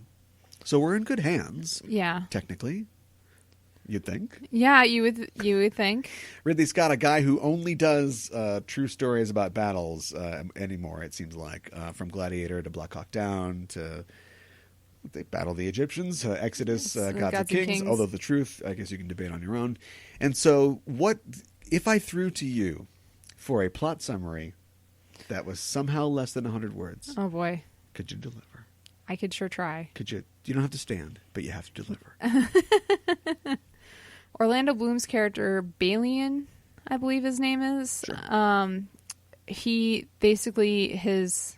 So we're in good hands. Yeah. Technically. You'd think. Yeah, you would think. Ridley Scott, a guy who only does true stories about battles anymore, it seems like. From Gladiator to Black Hawk Down to they battle the Egyptians, Exodus, Gods and Kings. Although the truth, I guess you can debate on your own. And so what if I threw to you for a plot summary that was somehow less than 100 words? Oh, boy. Could you deliver? I could sure try. Could you? You don't have to stand, but you have to deliver. Orlando Bloom's character, Balian, I believe his name is. Sure. He basically his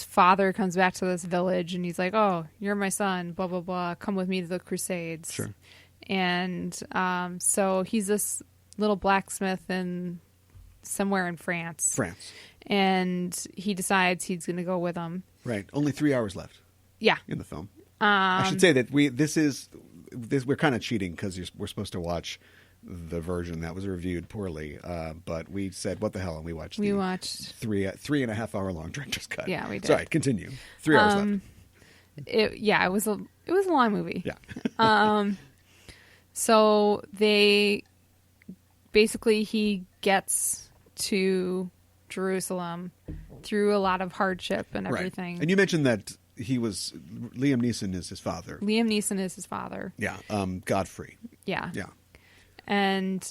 father comes back to this village and he's like, "Oh, you're my son, blah blah blah. Come with me to the Crusades." Sure. And so he's this little blacksmith somewhere in France. And he decides he's going to go with him. Right. Only 3 hours left. Yeah. In the film. I should say that we're kind of cheating because we're supposed to watch the version that was reviewed poorly, but we said what the hell, and we watched 3.5 hour long director's cut. Yeah, we did. Sorry, continue. 3 hours left. It was a long movie. Yeah. So he gets to Jerusalem through a lot of hardship and everything. Right. And you mentioned that Liam Neeson is his father. Liam Neeson is his father. Yeah. Godfrey. Yeah. Yeah. And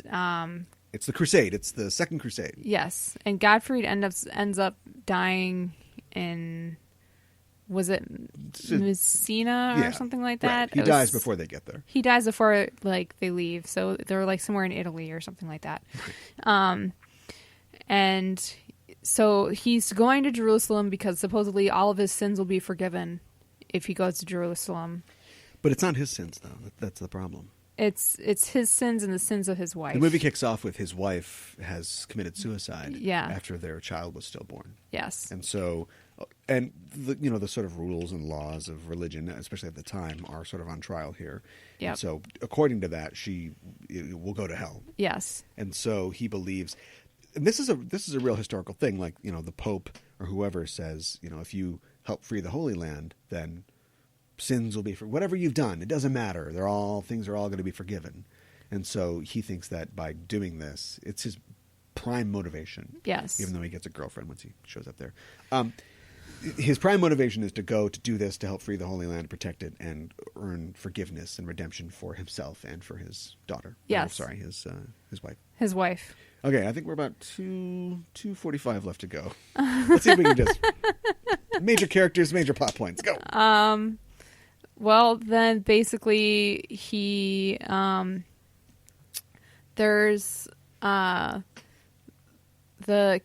it's the Crusade. It's the Second Crusade. Yes. And Godfrey ends up dying in, was it Messina or something like that? Right. He dies before they get there. He dies before they leave. So they're like somewhere in Italy or something like that. Right. And so he's going to Jerusalem because supposedly all of his sins will be forgiven if he goes to Jerusalem. But it's not his sins, though. That's the problem. It's his sins and the sins of his wife. The movie kicks off with his wife has committed suicide after their child was stillborn. Yes. And so, the sort of rules and laws of religion, especially at the time, are sort of on trial here. Yeah. So according to that, she will go to hell. Yes. And so he believes... And this is a real historical thing. Like, the Pope or whoever says, if you help free the Holy Land, then sins will be for whatever you've done. It doesn't matter. Things are all going to be forgiven. And so he thinks that by doing this, it's his prime motivation. Yes. Even though he gets a girlfriend once he shows up there. His prime motivation is to go to do this to help free the Holy Land, protect it, and earn forgiveness and redemption for himself and for his daughter. Yes. His wife. His wife. Okay, I think we're about 2:45 left to go. Let's see if we can just major characters, major plot points. Go. Well, then basically there's the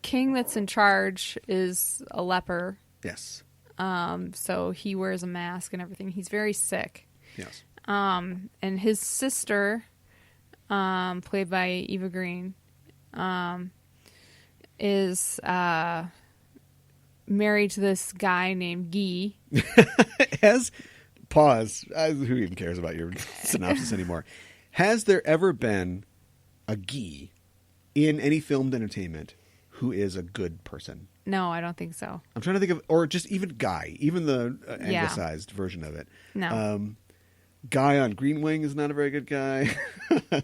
king that's in charge is a leper. Yes. So he wears a mask and everything. He's very sick. Yes. And his sister, played by Eva Green, is married to this guy named Guy. Who even cares about your synopsis anymore? Has there ever been a Guy in any filmed entertainment who is a good person? No, I don't think so. I'm trying to think of, or just even Guy, even the anglicized version of it. No. Guy on Green Wing is not a very good guy.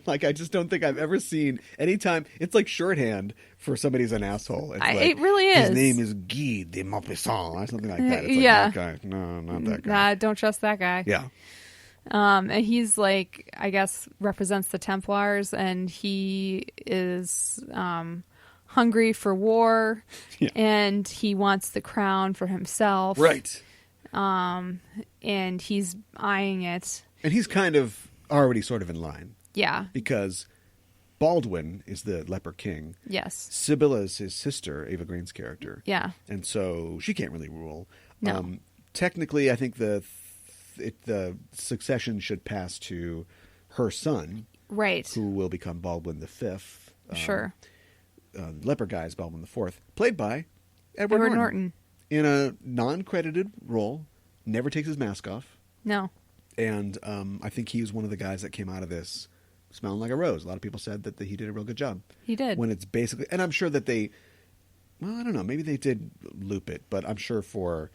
I just don't think I've ever seen anytime. It's like shorthand for somebody's an asshole. It really is. His name is Guy de Maupassant or something like that. It's that guy. No, not that guy. Nah, don't trust that guy. Yeah. And he's I guess represents the Templars, and he is hungry for war, Yeah. and he wants the crown for himself. Right. And he's eyeing it. And he's kind of already sort of in line. Yeah. Because Baldwin is the leper king. Yes. Sibylla is his sister, Ava Green's character. Yeah. And so she can't really rule. No. Technically, I think the succession should pass to her son. Right. Who will become Baldwin V. Sure. Leper guy is Baldwin IV. Played by Edward Norton. In a non-credited role. Never takes his mask off. No. And I think he was one of the guys that came out of this smelling like a rose. A lot of people said that he did a real good job. He did. When it's basically... And I'm sure that they... Well, I don't know. Maybe they did loop it. But I'm sure for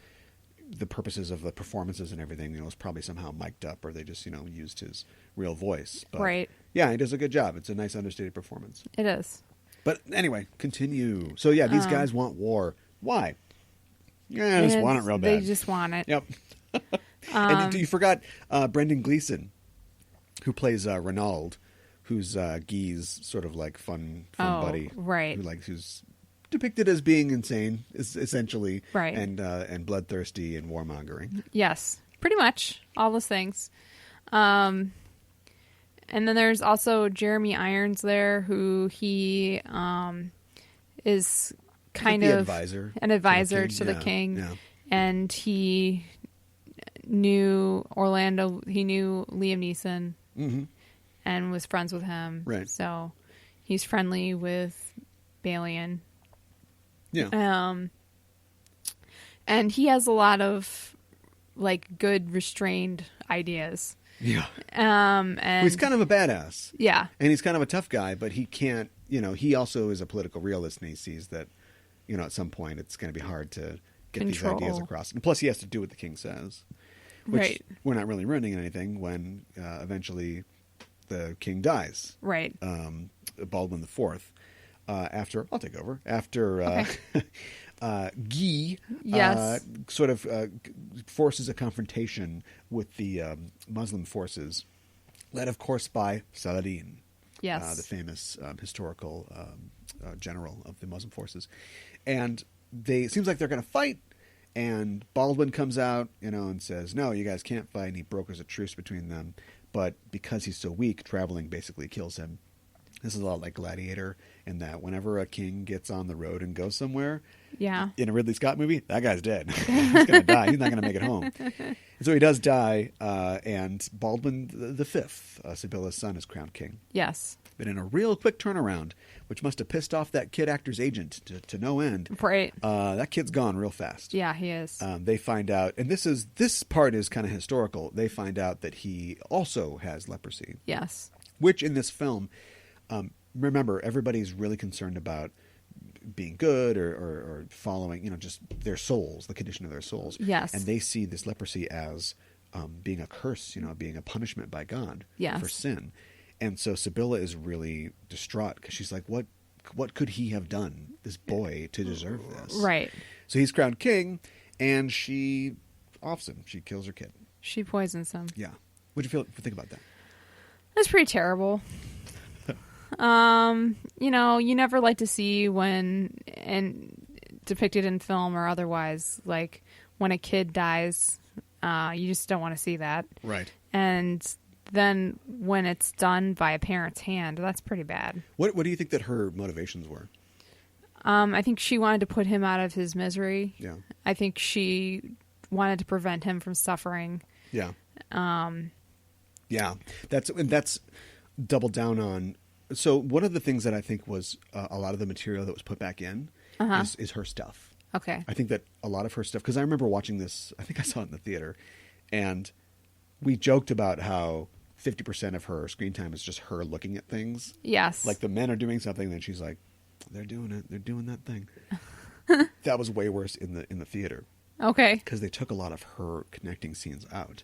the purposes of the performances and everything, it was probably somehow mic'd up, or they just, used his real voice. But, right. Yeah, he does a good job. It's a nice understated performance. It is. But anyway, continue. So yeah, these guys want war. Why? Yeah, they just want it real bad. They just want it. Yep. And you forgot Brendan Gleeson, who plays Renaud, who's Guy's sort of like fun buddy. Right. Who's depicted as being insane, essentially. Right. And bloodthirsty and warmongering. Yes. Pretty much. All those things. And then there's also Jeremy Irons there, who he is kind of an advisor to the king. Yeah. And he knew Orlando, he knew Liam Neeson, mm-hmm. and was friends with him. Right. So he's friendly with Balian. Yeah. And he has a lot of like good restrained ideas. Yeah. And he's kind of a badass. Yeah. And he's kind of a tough guy, but he can't, he also is a political realist, and he sees that, at some point it's going to be hard to get these ideas across. And plus he has to do what the king says. Which right. We're not really ruining anything when eventually the king dies. Right. Baldwin IV. I'll take over. After okay. Guy yes. sort of forces a confrontation with the Muslim forces, led, of course, by Saladin, yes. The famous historical general of the Muslim forces. And it seems like they're going to fight, and Baldwin comes out, and says, no, you guys can't fight, and he brokers a truce between them. But because he's so weak, traveling basically kills him. This is a lot like Gladiator, in that whenever a king gets on the road and goes somewhere, yeah, in a Ridley Scott movie, that guy's dead. He's going to die. He's not going to make it home. And so he does die, and Baldwin V, Sibylla's son, is crowned king. Yes. But in a real quick turnaround, which must have pissed off that kid actor's agent to no end. Right. That kid's gone real fast. Yeah, he is. They find out, and this part is kind of historical. They find out that he also has leprosy. Yes. Which in this film... remember, everybody's really concerned about being good or following, just their souls, the condition of their souls. Yes. And they see this leprosy as being a curse, being a punishment by God yes. for sin. And so Sibylla is really distraught because she's like, what could he have done, this boy, to deserve this? Right. So he's crowned king, and she offs him. She kills her kid. She poisons him. Yeah. What do you think about that? That's pretty terrible. You never like to see and depicted in film or otherwise, like when a kid dies, you just don't want to see that. Right. And then when it's done by a parent's hand, that's pretty bad. What do you think that her motivations were? I think she wanted to put him out of his misery. Yeah. I think she wanted to prevent him from suffering. Yeah. Yeah. That's doubled down on. So one of the things that I think was a lot of the material that was put back in is her stuff. Okay. I think that a lot of her stuff, because I remember watching this, I think I saw it in the theater, and we joked about how 50% of her screen time is just her looking at things. Yes. Like the men are doing something, then she's like, they're doing it. They're doing that thing. That was way worse in the theater. Okay. Because they took a lot of her connecting scenes out.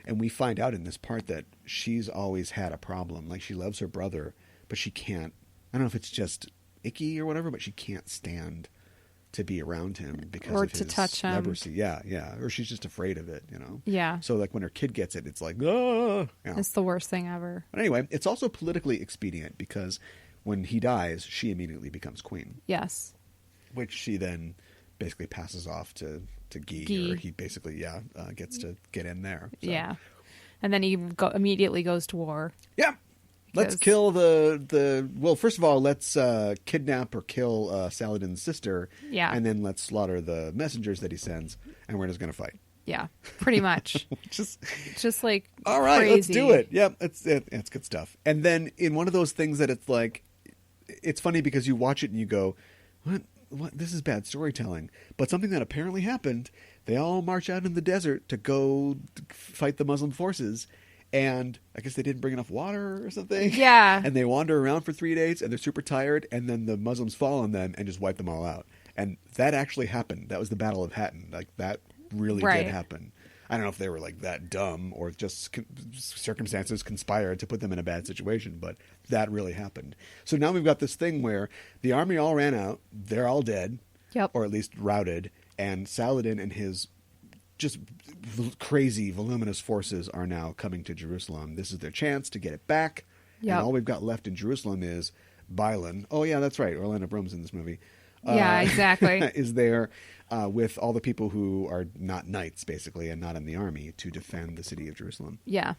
And we find out in this part that she's always had a problem. Like, she loves her brother, but she can't, I don't know if it's just icky or whatever, but she can't stand to be around him because or of to his touch him. leprosy. Yeah, yeah. Or she's just afraid of it, Yeah. So like when her kid gets it, it's like, oh. It's the worst thing ever. But anyway, it's also politically expedient because when he dies, she immediately becomes queen, Yes. which she then basically passes off to Guy, Guy. or he basically gets to get in there. So. Yeah. And then he immediately goes to war. Yeah. Let's kill well, first of all, let's kidnap or kill Saladin's sister. Yeah. And then let's slaughter the messengers that he sends, and we're just going to fight. Yeah, pretty much. just like all right, crazy. let's do it. Yep, it's good stuff. And then in one of those things that it's like, it's funny because you watch it and you go, what? This is bad storytelling. But something that apparently happened, they all march out in the desert to go fight the Muslim forces. And I guess they didn't bring enough water or something. Yeah. And they wander around for 3 days and they're super tired. And then the Muslims fall on them and just wipe them all out. And that actually happened. That was the Battle of Hattin. Like, that really did happen. I don't know if they were like that dumb or just circumstances conspired to put them in a bad situation, but that really happened. So now we've got this thing where the army all ran out. They're all dead. Yep. Or at least routed. And Saladin and his just crazy, voluminous forces are now coming to Jerusalem. This is their chance to get it back. Yep. And all we've got left in Jerusalem is Bylan. Oh, yeah, that's right. Orlando Bloom's in this movie. Yeah, exactly. Is there with all the people who are not knights, basically, and not in the army to defend the city of Jerusalem. Yeah.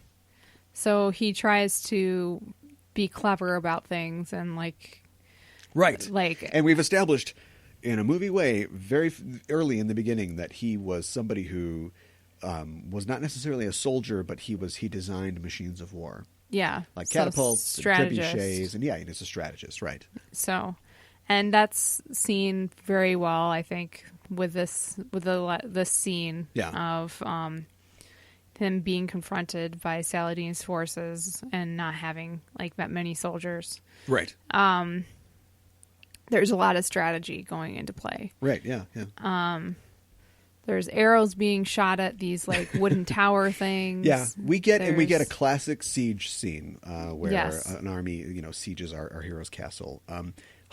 So he tries to be clever about things and Right. Like, and we've established in a movie way very early in the beginning that he was somebody who was not necessarily a soldier, but he designed machines of war. Yeah. Like catapults, and trebuchets, and he's a strategist, right. So, and that's seen very well, I think, with this scene of him being confronted by Saladin's forces and not having that many soldiers. Right. There's a lot of strategy going into play. Right. Yeah. There's arrows being shot at these wooden tower things. Yeah, we get a classic siege scene where an army, sieges our hero's castle.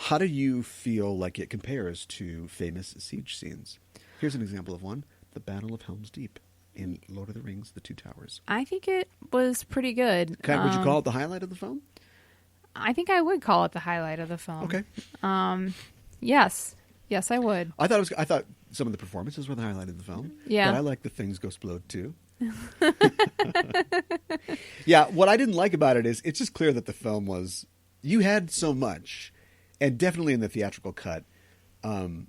How do you feel like it compares to famous siege scenes? Here's an example of one: the Battle of Helm's Deep in Lord of the Rings: The Two Towers. I think it was pretty good. Would you call it the highlight of the film? I think I would call it the highlight of the film. Okay. Yes, I would. I thought some of the performances were the highlight of the film. Yeah. But I like the things go explode too. Yeah. What I didn't like about it is it's just clear that the film was, you had so much, and definitely in the theatrical cut, it's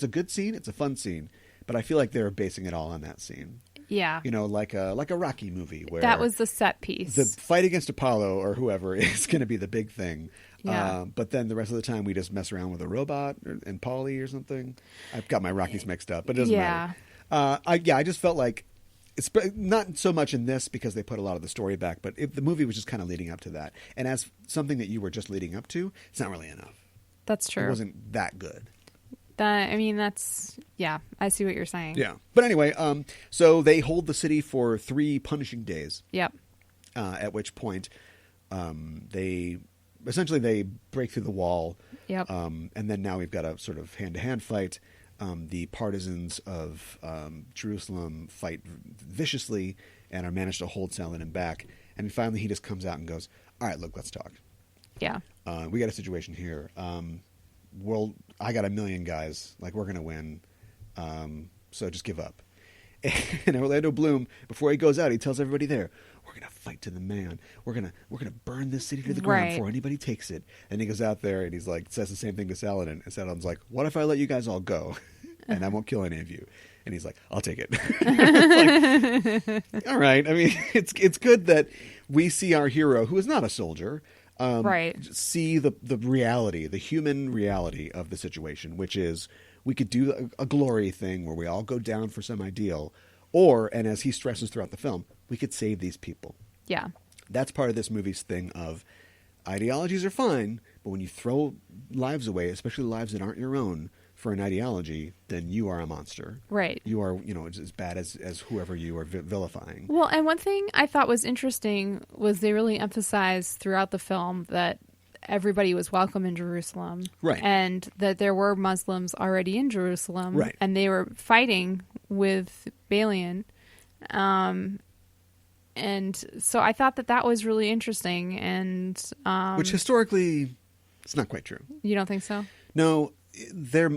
a good scene. It's a fun scene, but I feel like they were basing it all on that scene. Yeah. Like a Rocky movie where that was the set piece. The fight against Apollo or whoever is going to be the big thing. Yeah. But then the rest of the time we just mess around with a robot and Polly or something. I've got my Rockies mixed up, but it doesn't matter. I just felt like it's not so much in this because they put a lot of the story back, but the movie was just kind of leading up to that. And as something that you were just leading up to, it's not really enough. That's true. It wasn't that good. I see what you're saying. Yeah. But anyway, so they hold the city for 3 punishing days. Yep. At which point they break through the wall. Yep. And then now we've got a sort of hand-to-hand fight. The partisans of Jerusalem fight viciously and are managed to hold Saladin back. And finally he just comes out and goes, all right, look, let's talk. Yeah. We got a situation here. I got 1 million guys. We're going to win. So just give up. And Orlando Bloom, before he goes out, he tells everybody there, we're going to fight to the man. We're going to burn this city to the ground before anybody takes it. And he goes out there and he's says the same thing to Saladin. And Saladin's like, what if I let you guys all go? And I won't kill any of you. And he's like, I'll take it. All right. I mean, it's good that we see our hero, who is not a soldier, see the reality, the human reality of the situation, which is we could do a glory thing where we all go down for some ideal, and as he stresses throughout the film, we could save these people. Yeah. That's part of this movie's thing of ideologies are fine, but when you throw lives away, especially lives that aren't your own, for an ideology, then you are a monster. Right. You are, as bad as whoever you are vilifying. Well, and one thing I thought was interesting was they really emphasized throughout the film that everybody was welcome in Jerusalem. Right. And that there were Muslims already in Jerusalem. Right. And they were fighting with Balian. And so I thought that was really interesting. And which historically, it's not quite true. You don't think so? No, there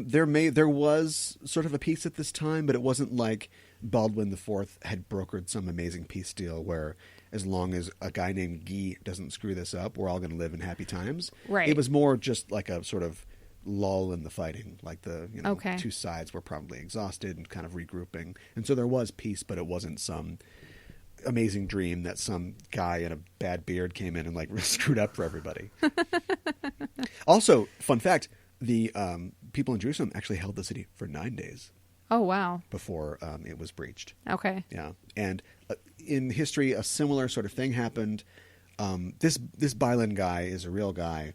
was sort of a peace at this time, but it wasn't like Baldwin IV had brokered some amazing peace deal where as long as a guy named Guy doesn't screw this up, we're all going to live in happy times. Right. It was more just like a sort of lull in the fighting, like the Okay. two sides were probably exhausted and kind of regrouping, and so there was peace, but it wasn't some amazing dream that some guy in a bad beard came in and like screwed up for everybody. Also, fun fact: the people in Jerusalem actually held the city for 9 days. Oh, wow. Before it was breached. Okay. Yeah, and in history, a similar sort of thing happened. This Bylan guy is a real guy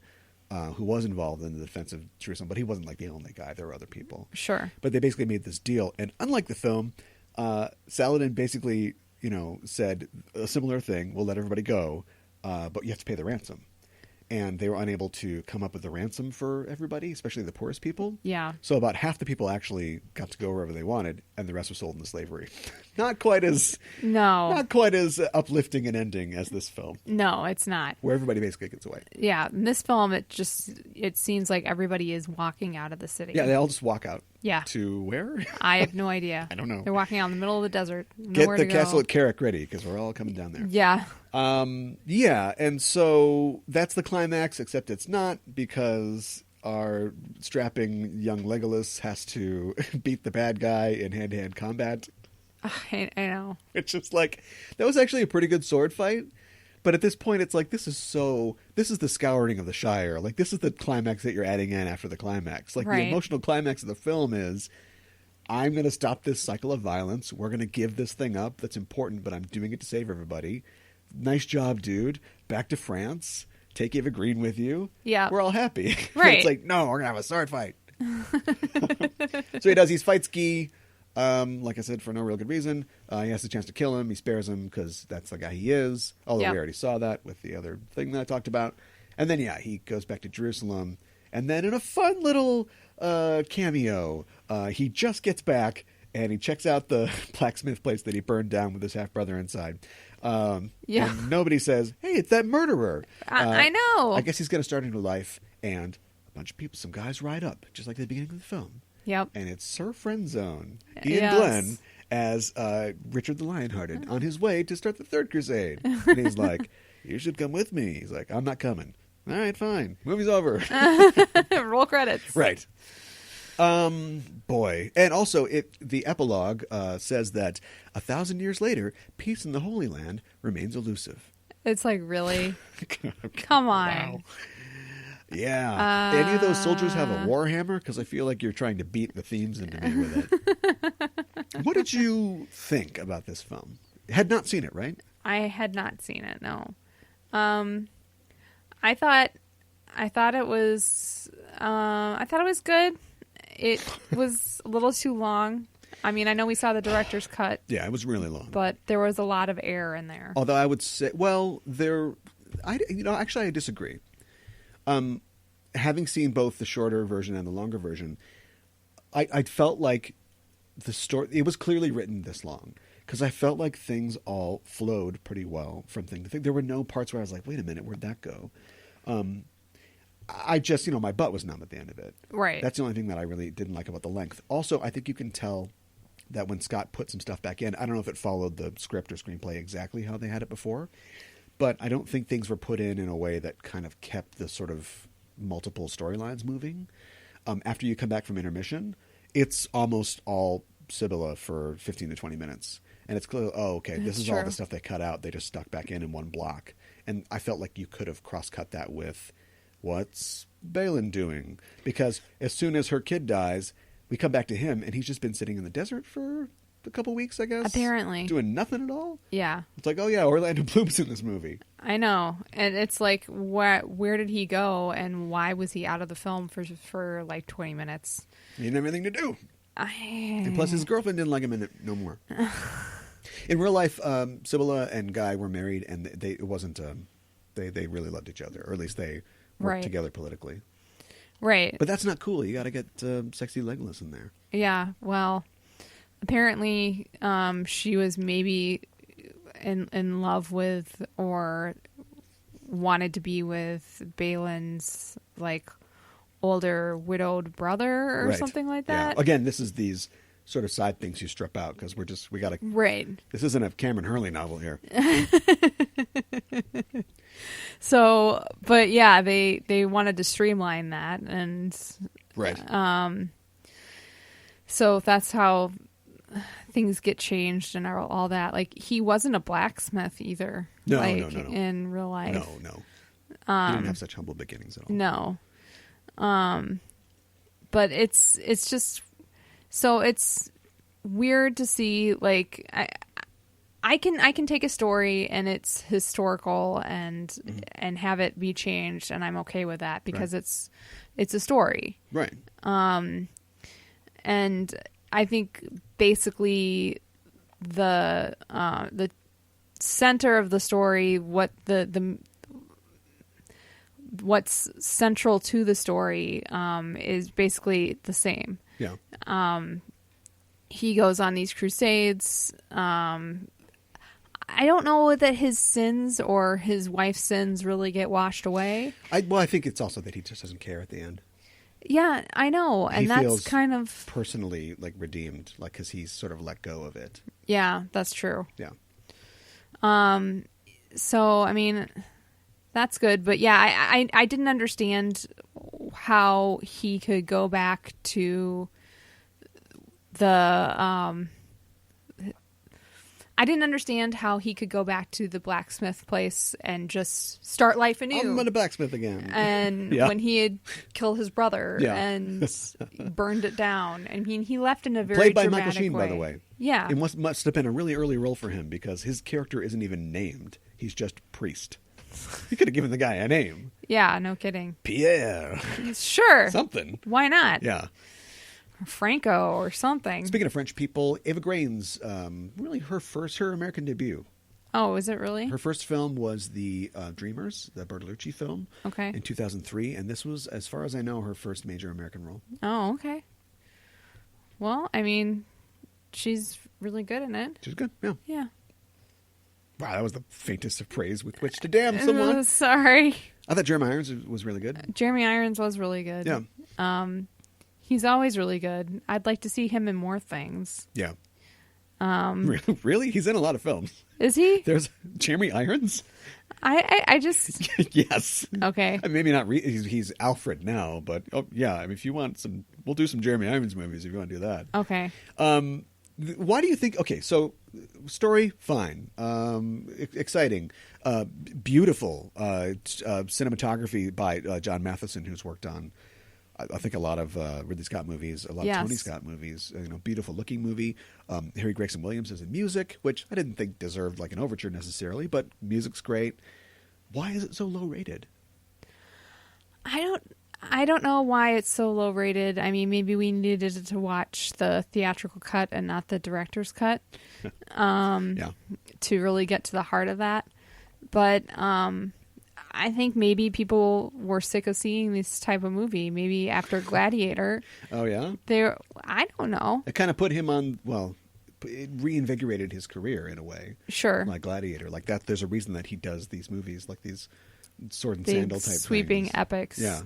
who was involved in the defense of Jerusalem, but he wasn't like the only guy. There were other people. Sure. But they basically made this deal, and unlike the film, Saladin basically, said a similar thing: "We'll let everybody go, but you have to pay the ransom." And they were unable to come up with the ransom for everybody, especially the poorest people. Yeah. So about half the people actually got to go wherever they wanted, and the rest was sold into slavery. Not quite as uplifting an ending as this film. No, it's not. Where everybody basically gets away. Yeah, in this film, it seems like everybody is walking out of the city. Yeah, they all just walk out. Yeah. To where? I have no idea. I don't know. They're walking out in the middle of the desert. Get the castle at Carrick ready, because we're all coming down there. Yeah. Yeah, and so that's the climax, except it's not, because our strapping young Legolas has to beat the bad guy in hand-to-hand combat. I know. It's just like, that was actually a pretty good sword fight, but at this point it's like, this is the scouring of the Shire. Like, this is the climax that you're adding in after the climax. Like, right. The emotional climax of the film is, I'm going to stop this cycle of violence. We're going to give this thing up that's important, but I'm doing it to save everybody. Nice job, dude. Back to France. Take Eva Green with you. Yeah. We're all happy. Right. It's like, no, we're going to have a sword fight. So he does. He fights Guy, like I said, for no real good reason. He has the chance to kill him. He spares him because that's the guy he is. Although we already saw that with the other thing that I talked about. And then, he goes back to Jerusalem. And then in a fun little cameo, he just gets back and he checks out the blacksmith place that he burned down with his half-brother inside. And nobody says, hey, it's that murderer. I know. I guess he's going to start a new life, and a bunch of people, some guys ride up, just like the beginning of the film. Yep. And it's Sir Friendzone, Ian Glenn, as Richard the Lionhearted, on his way to start the Third Crusade. And he's like, you should come with me. He's like, I'm not coming. All right, fine. Movie's over. Roll credits. Right. Boy. And also, the epilogue says that 1,000 years later, peace in the Holy Land remains elusive. It's like, really? Come on. Wow. Yeah. Any of those soldiers have a war hammer? Because I feel like you're trying to beat the themes into me with it. What did you think about this film? Had not seen it, right? I had not seen it, no. I thought it was good. It was a little too long. I mean, I know we saw the director's cut. Yeah, it was really long. But there was a lot of air in there. Although I would say, actually I disagree. Having seen both the shorter version and the longer version, I felt like the story, it was clearly written this long, because I felt like things all flowed pretty well from thing to thing. There were no parts where I was like, wait a minute, where'd that go? I just, my butt was numb at the end of it. Right. That's the only thing that I really didn't like about the length. Also, I think you can tell that when Scott put some stuff back in, I don't know if it followed the script or screenplay exactly how they had it before, but I don't think things were put in a way that kind of kept the sort of multiple storylines moving. After you come back from intermission, it's almost all Sibylla for 15 to 20 minutes. And it's clear, this is all the stuff they cut out. They just stuck back in one block. And I felt like you could have cross-cut that with, what's Balin doing? Because as soon as her kid dies, we come back to him, and he's just been sitting in the desert for a couple weeks, I guess. Apparently. Doing nothing at all? Yeah. It's like, Orlando Bloom's in this movie. I know. And it's like, where did he go, and why was he out of the film for like 20 minutes? He didn't have anything to do. And plus, his girlfriend didn't like him in it no more. In real life, Sibylla and Guy were married, and it wasn't. They really loved each other, or at least they worked together politically. Right. But that's not cool. You got to get sexy Legolas in there. Yeah. Well, apparently, she was maybe in love with or wanted to be with Balin's like older widowed brother or Right. something like Yeah. that. Again, this is these sort of side things you strip out because we got to. Right. This isn't a Cameron Hurley novel here. So, but yeah, they wanted to streamline that, and Right. so that's how things get changed and all that. Like, he wasn't a blacksmith either. No, like, no. in real life. No. He didn't have such humble beginnings at all. No. But it's just, so it's weird to see, like, I can take a story and it's historical and have it be changed, and I'm okay with that because it's a story. Right. And I think basically the center of the story, what's central to the story is basically the same. Yeah. He goes on these crusades. I don't know that his sins or his wife's sins really get washed away. I think it's also that he just doesn't care at the end. Yeah, I know. And He that's feels kind of... personally like redeemed, like because he's sort of let go of it. Yeah, that's true. Yeah. So, I mean, that's good. But yeah, I didn't understand how he could go back to the... I didn't understand how he could go back to the blacksmith place and just start life anew. I'm a blacksmith again. And Yeah. when he had killed his brother Yeah. and burned it down. I mean, he left in a very Played by dramatic Michael Sheen, way. by the way. Yeah. It must have been a really early role for him because his character isn't even named. He's just priest. He could have given the guy a name. Yeah, no kidding. Pierre. Sure. Something. Why not? Yeah. Franco or something. Speaking of French people, Eva Grane's really her American debut. Oh, is it really? Her first film was the Dreamers, the Bertolucci film, Okay. in 2003, and this was, as far as I know, her first major American role. Oh, okay. Well, I mean, she's really good in it. She's good. Yeah. Yeah. Wow, that was the faintest of praise with which to damn someone. Sorry. I thought Jeremy Irons was really good. Jeremy Irons was really good. Yeah. He's always really good. I'd like to see him in more things. Yeah. Really? He's in a lot of films. Is he? There's Jeremy Irons? I just... Yes. Okay. Maybe not. He's Alfred now, but yeah. I mean, if you want some, we'll do some Jeremy Irons movies if you want to do that. Okay. Why do you think? Okay, so story fine, exciting, beautiful cinematography by John Matheson, who's worked on I think a lot of Ridley Scott movies, a lot of Tony Scott movies. Beautiful looking movie. Harry Gregson Williams is in music, which I didn't think deserved like an overture necessarily, but music's great. Why is it so low rated? I don't know why it's so low rated. I mean, maybe we needed to watch the theatrical cut and not the director's cut Yeah. to really get to the heart of that. But I think maybe people were sick of seeing this type of movie. Maybe after Gladiator. Oh, yeah? I don't know. It kind of put him on, well, it reinvigorated his career in a way. Sure. Like Gladiator. Like that, there's a reason that he does these movies, like these sword and Big sandal type sweeping things. epics. Yeah.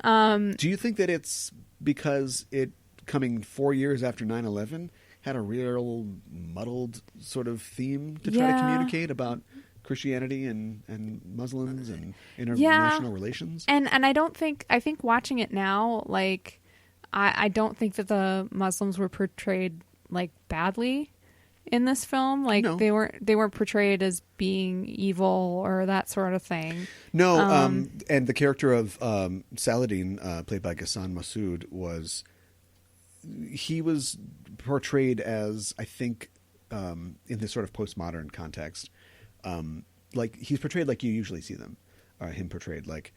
Do you think that it's because it coming 4 years after 9/11 had a real muddled sort of theme to try to communicate about Christianity and Muslims and international relations? And I think watching it now, like I don't think that the Muslims were portrayed like badly in this film. Like No. they weren't portrayed as being evil or that sort of thing. No, and the character of Saladin, played by Ghassan Massoud, was portrayed as, I think, in this sort of postmodern context, like he's portrayed like you usually see them, or him portrayed like,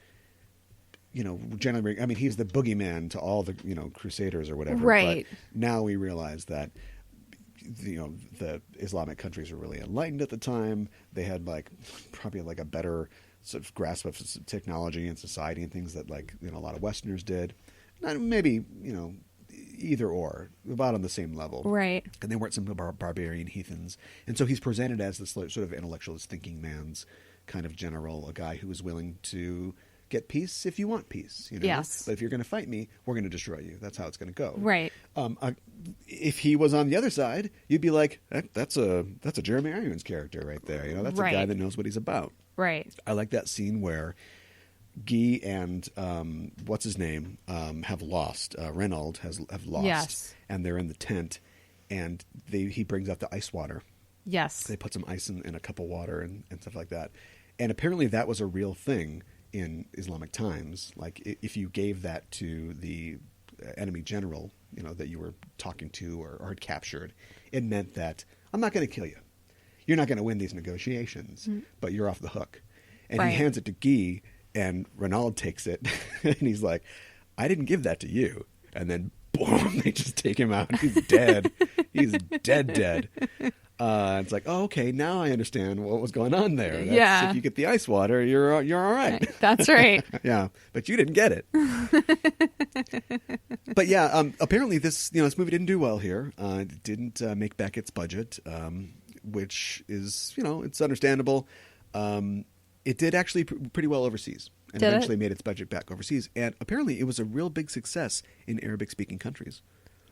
generally. I mean, he's the boogeyman to all the Crusaders or whatever. Right. But now we realize that the Islamic countries were really enlightened at the time. They had probably a better sort of grasp of technology and society and things that a lot of Westerners did. And maybe either or, about on the same level. Right. And they weren't some barbarian heathens. And so he's presented as this sort of intellectualist thinking man's kind of general, a guy who is willing to get peace if you want peace. You know? Yes. But if you're going to fight me, we're going to destroy you. That's how it's going to go. Right. If he was on the other side, you'd be like, that's a Jeremy Irons character right there. You know, that's a guy that knows what he's about. Right. I like that scene where Guy and what's his name have lost. Reynald have lost. Yes. And they're in the tent, and he brings out the ice water. Yes. They put some ice in a cup of water and stuff like that. And apparently that was a real thing in Islamic times. Like if you gave that to the enemy general, you know, that you were talking to or had captured, it meant that I'm not going to kill you. You're not going to win these negotiations, but you're off the hook. And he hands it to Guy, and Renaud takes it, and he's like, I didn't give that to you. And then, boom, they just take him out. He's dead. He's dead. It's like, oh, okay, now I understand what was going on there. If you get the ice water, you're all right. That's right. Yeah, but you didn't get it. But yeah, apparently this movie didn't do well here. It didn't make back its budget, which is, it's understandable. It did actually pretty well overseas, and eventually made its budget back overseas. And apparently it was a real big success in Arabic-speaking countries.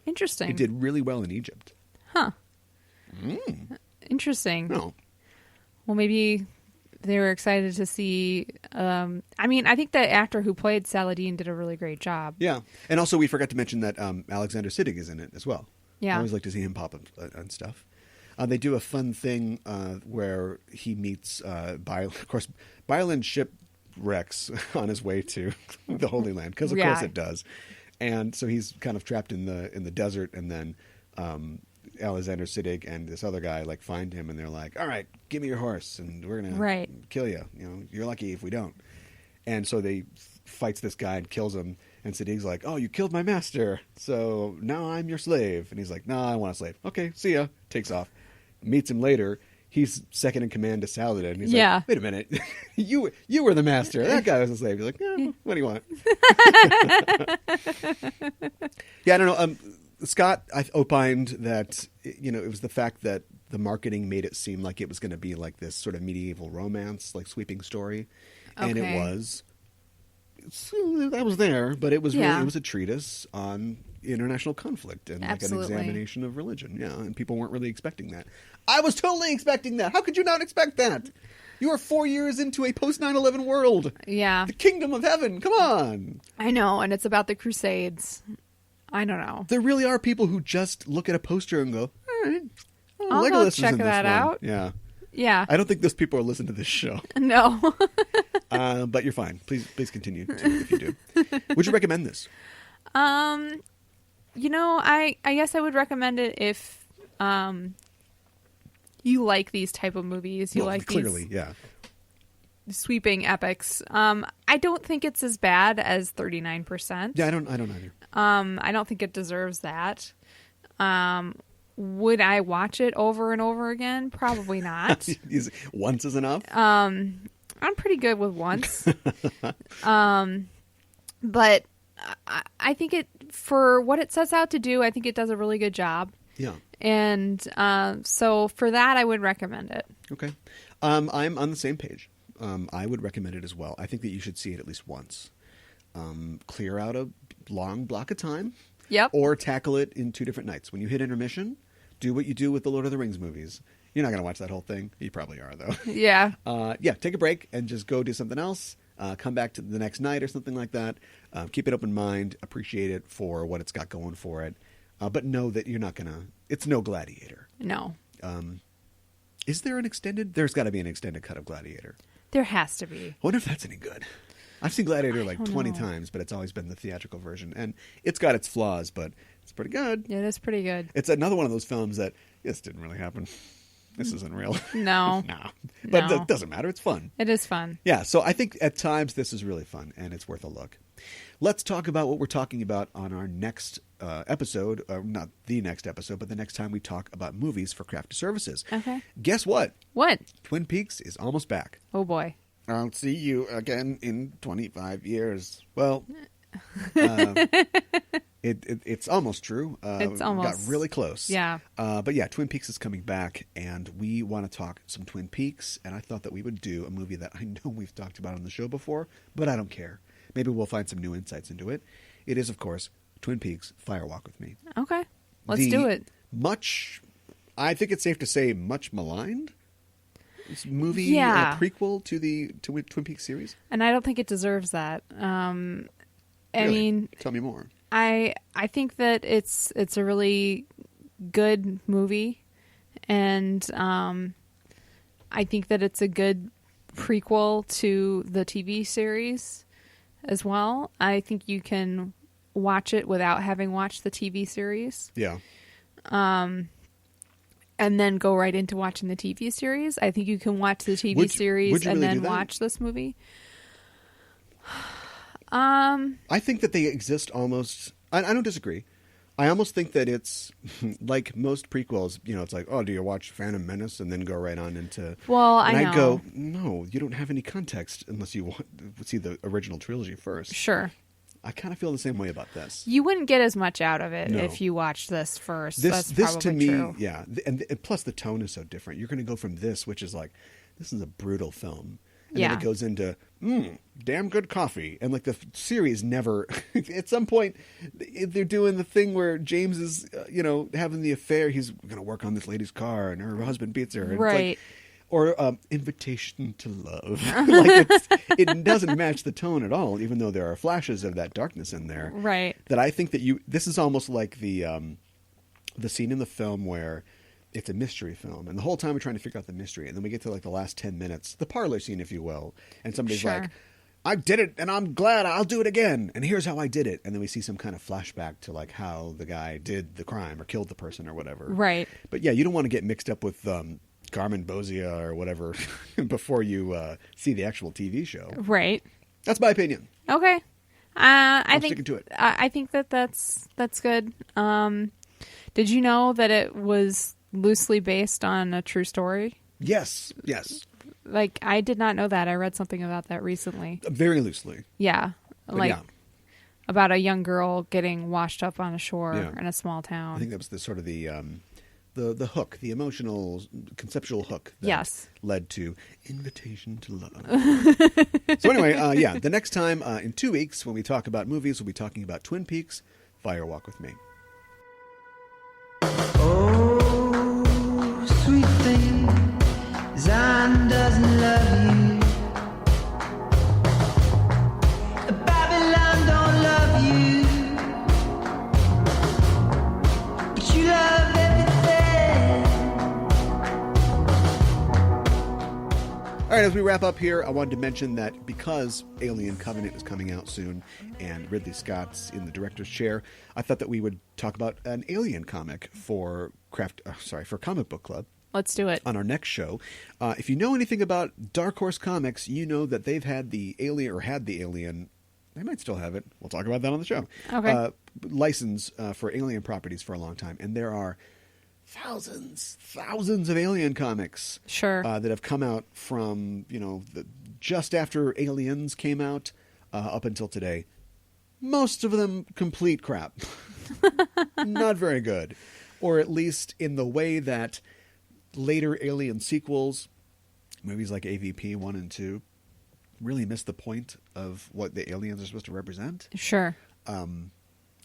Interesting. It did really well in Egypt. Huh. Interesting. No. Well, maybe they were excited to see. I think the actor who played Saladin did a really great job. Yeah. And also we forgot to mention that Alexander Siddig is in it as well. Yeah. I always like to see him pop up on stuff. They do a fun thing where he meets of course, Byron shipwrecks on his way to the Holy Land, because of course it does. And so he's kind of trapped in the desert, and then Alexander Siddig and this other guy find him, and they're like, all right, give me your horse and we're gonna kill you. You're lucky if we don't. And so they fights this guy and kills him, and Siddig's like, oh, you killed my master, so now I'm your slave. And he's like, no, I want a slave. Okay, see ya. Takes off. Meets him later. He's second in command to Saladin. And he's like, wait a minute. you were the master. That guy was a slave. He's like, what do you want? Yeah, I don't know. Scott, I opined that, it was the fact that the marketing made it seem like it was going to be like this sort of medieval romance, sweeping story. Okay. And it was. That was there, but it was really, it was a treatise on international conflict and an examination of religion. Yeah, and people weren't really expecting that. I was totally expecting that. How could you not expect that? You are 4 years into a post 9/11 world. Yeah. The kingdom of heaven. Come on. I know, and it's about the Crusades. I don't know. There really are people who just look at a poster and go, all right, I'll Legolas go is check in this that one. out. Yeah. Yeah. I don't think those people are listening to this show. No. But you're fine. Please continue if you do. Would you recommend this? I guess I would recommend it if you like these type of movies. You like clearly, these sweeping epics. I don't think it's as bad as 39%. Yeah, I don't either. I don't think it deserves that. Would I watch it over and over again? Probably not. Once is enough? I'm pretty good with once. But I think it, for what it sets out to do, I think it does a really good job. Yeah. And so for that, I would recommend it. Okay. I'm on the same page. I would recommend it as well. I think that you should see it at least once. Clear out a long block of time. Yep. Or tackle it in 2 different nights. When you hit intermission, do what you do with the Lord of the Rings movies. You're not going to watch that whole thing. You probably are, though. Yeah. Take a break and just go do something else. Come back to the next night or something like that. Keep it open mind. Appreciate it for what it's got going for it. But know that you're not going to... It's no Gladiator. No. Is there an extended... There's got to be an extended cut of Gladiator. There has to be. I wonder if that's any good. I've seen Gladiator 20 times, but it's always been the theatrical version. And it's got its flaws, but it's pretty good. It is pretty good. It's another one of those films that, this didn't really happen. This isn't real. No. No. But it doesn't matter. It's fun. It is fun. Yeah, so I think at times this is really fun, and it's worth a look. Let's talk about what we're talking about on our next episode. Not the next episode, but the next time we talk about movies for craft services. Okay. Guess what? What? Twin Peaks is almost back. Oh, boy. I'll see you again in 25 years. Well, It's almost true. It's got almost really close. Yeah. But yeah, Twin Peaks is coming back, and we want to talk some Twin Peaks. And I thought that we would do a movie that I know we've talked about on the show before, but I don't care. Maybe we'll find some new insights into it. It is, of course, Twin Peaks: Fire Walk with Me. Okay, let's do it. I think it's safe to say, much maligned movie, Yeah. a prequel to the Twin Peaks series. And I don't think it deserves that. I Really? mean, Tell me more. I think that it's a really good movie, and I think that it's a good prequel to the TV series as well. I think you can watch it without having watched the TV series. Yeah. And then go right into watching the TV series. I think you can watch the TV series and then watch this movie. I think that they exist almost. I don't disagree. I almost think that it's like most prequels. It's like, oh, do you watch Phantom Menace and then go right on into? Well, and I know. I go, no, you don't have any context unless you see the original trilogy first. Sure. I kind of feel the same way about this. You wouldn't get as much out of it No. if you watched this first. This That's probably to me, true. yeah, and plus the tone is so different. You're going to go from this, which is like, this is a brutal film, and then it goes into damn good coffee, and like the series never. At some point, they're doing the thing where James is, having the affair. He's going to work on this lady's car, and her husband beats her, and Right. It's like, or Invitation to Love. Like it doesn't match the tone at all, even though there are flashes of that darkness in there. Right. That I think that this is almost like the scene in the film where it's a mystery film, and the whole time we're trying to figure out the mystery, and then we get to like the last 10 minutes, the parlor scene, if you will, and somebody's Sure. like, I did it, and I'm glad I'll do it again, and here's how I did it. And then we see some kind of flashback to like how the guy did the crime or killed the person or whatever. Right. But yeah, you don't want to get mixed up with Carmen Bozia or whatever before you see the actual TV show. Right. That's my opinion. Okay. I'm sticking to it. I think that's good. Did you know that it was loosely based on a true story? Yes. Like, I did not know that. I read something about that recently. Very loosely. Yeah. But Like, yeah. about a young girl getting washed up on a shore Yeah. in a small town. I think that was the sort of the hook, the emotional, conceptual hook that Yes. led to Invitation to Love. So anyway, the next time in 2 weeks when we talk about movies, we'll be talking about Twin Peaks: Fire Walk with Me. Oh, sweet thing, Zion doesn't love you. Babylon don't love you. But you love everything. All right, as we wrap up here, I wanted to mention that because Alien Covenant is coming out soon and Ridley Scott's in the director's chair, I thought that we would talk about an Alien comic for Comic Book Club. Let's do it. On our next show. If you know anything about Dark Horse Comics, you know that they've had the Alien. They might still have it. We'll talk about that on the show. Okay. License for Alien properties for a long time. And there are thousands of Alien comics. Sure. That have come out from, just after Aliens came out up until today. Most of them complete crap. Not very good. Or at least in the way that later Alien sequels, movies like AVP 1 and 2, really miss the point of what the aliens are supposed to represent. Sure. And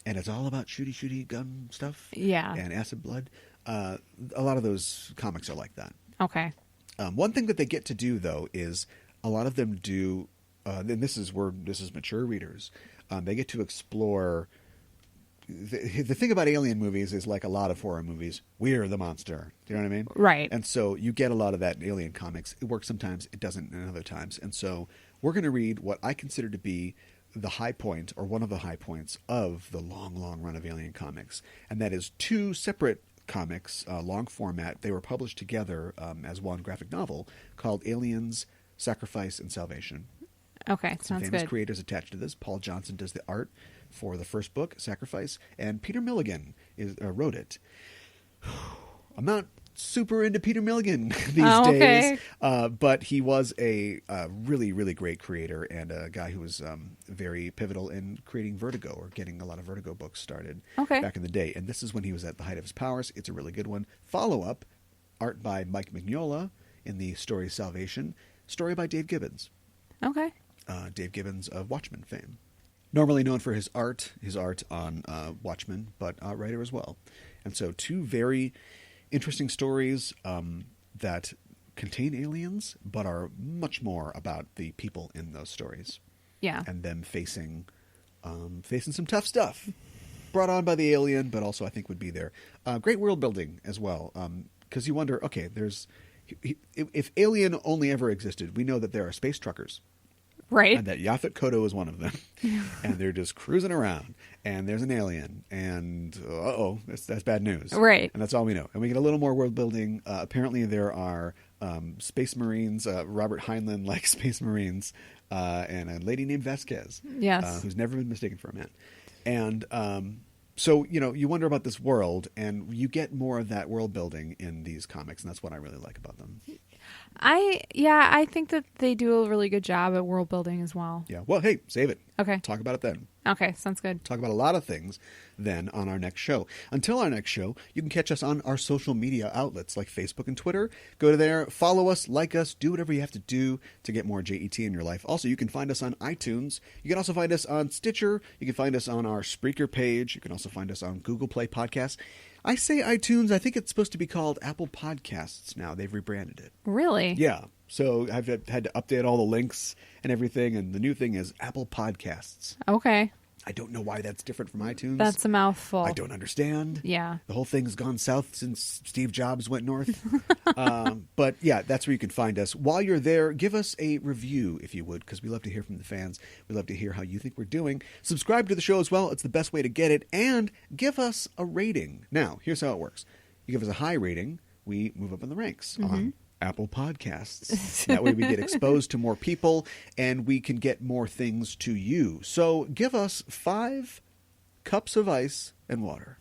it's all about shooty gun stuff. Yeah. And acid blood. A lot of those comics are like that. Okay. One thing that they get to do, though, is a lot of them do, and this is mature readers, they get to explore. The thing about alien movies is, like a lot of horror movies, we're the monster. Do you know what I mean? Right. And so you get a lot of that in alien comics. It works sometimes, it doesn't in other times. And so we're going to read what I consider to be the high point, or one of the high points, of the long run of alien comics. And that is 2 separate comics, long format. They were published together as one graphic novel called Aliens, Sacrifice, and Salvation. Okay. Some Sounds famous good. creators attached to this. Paul Johnson does the art for the first book, Sacrifice, and Peter Milligan wrote it. I'm not super into Peter Milligan these okay. days. But he was a really, really great creator and a guy who was very pivotal in creating Vertigo or getting a lot of Vertigo books started back in the day. And this is when he was at the height of his powers. It's a really good one. Follow-up, art by Mike Mignola in the story Salvation. Story by Dave Gibbons. Okay. Dave Gibbons of Watchmen fame. Normally known for his art on Watchmen, but a writer as well. And so 2 very interesting stories that contain aliens, but are much more about the people in those stories. Yeah. And them facing some tough stuff brought on by the alien, but also I think would be there. Great world building as well. Because you wonder, okay, if alien only ever existed, we know that there are space truckers. Right. And that Yaphet Kotto is one of them. And they're just cruising around. And there's an alien. And, that's bad news. Right. And that's all we know. And we get a little more world building. Apparently there are space marines, Robert Heinlein-like space marines, and a lady named Vasquez. Yes. Who's never been mistaken for a man. And so, you wonder about this world, and you get more of that world building in these comics. And that's what I really like about them. I think that they do a really good job at world building as well. Yeah. Well, hey, save it. Okay. Talk about it then. Okay, sounds good. Talk about a lot of things then on our next show. Until our next show, you can catch us on our social media outlets like Facebook and Twitter. Go to there, follow us, like us, do whatever you have to do to get more JET in your life. Also, you can find us on iTunes. You can also find us on Stitcher. You can find us on our Spreaker page. You can also find us on Google Play Podcasts. I say iTunes. I think it's supposed to be called Apple Podcasts now. They've rebranded it. Really? Yeah. So I've had to update all the links and everything, and the new thing is Apple Podcasts. Okay. I don't know why that's different from iTunes. That's a mouthful. I don't understand. Yeah. The whole thing's gone south since Steve Jobs went north. But yeah, that's where you can find us. While you're there, give us a review, if you would, because we love to hear from the fans. We love to hear how you think we're doing. Subscribe to the show as well. It's the best way to get it. And give us a rating. Now, here's how it works. You give us a high rating, we move up in the ranks on Apple Podcasts. That way we get exposed to more people and we can get more things to you. So give us 5 cups of ice and water.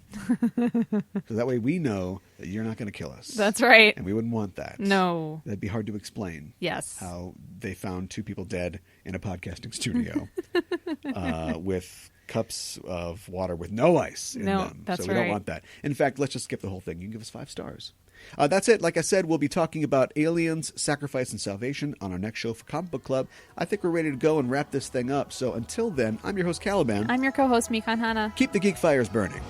So that way we know that you're not going to kill us. That's right. And we wouldn't want that. No. That'd be hard to explain. Yes. How they found 2 people dead in a podcasting studio with cups of water with no ice in them. That's so we don't want that. In fact, let's just skip the whole thing. You can give us 5 stars. That's it. Like I said, we'll be talking about aliens, sacrifice, and salvation on our next show for Comic Book Club. I think we're ready to go and wrap this thing up. So until then, I'm your host, Caliban. I'm your co-host, Mikan Hana. Keep the geek fires burning.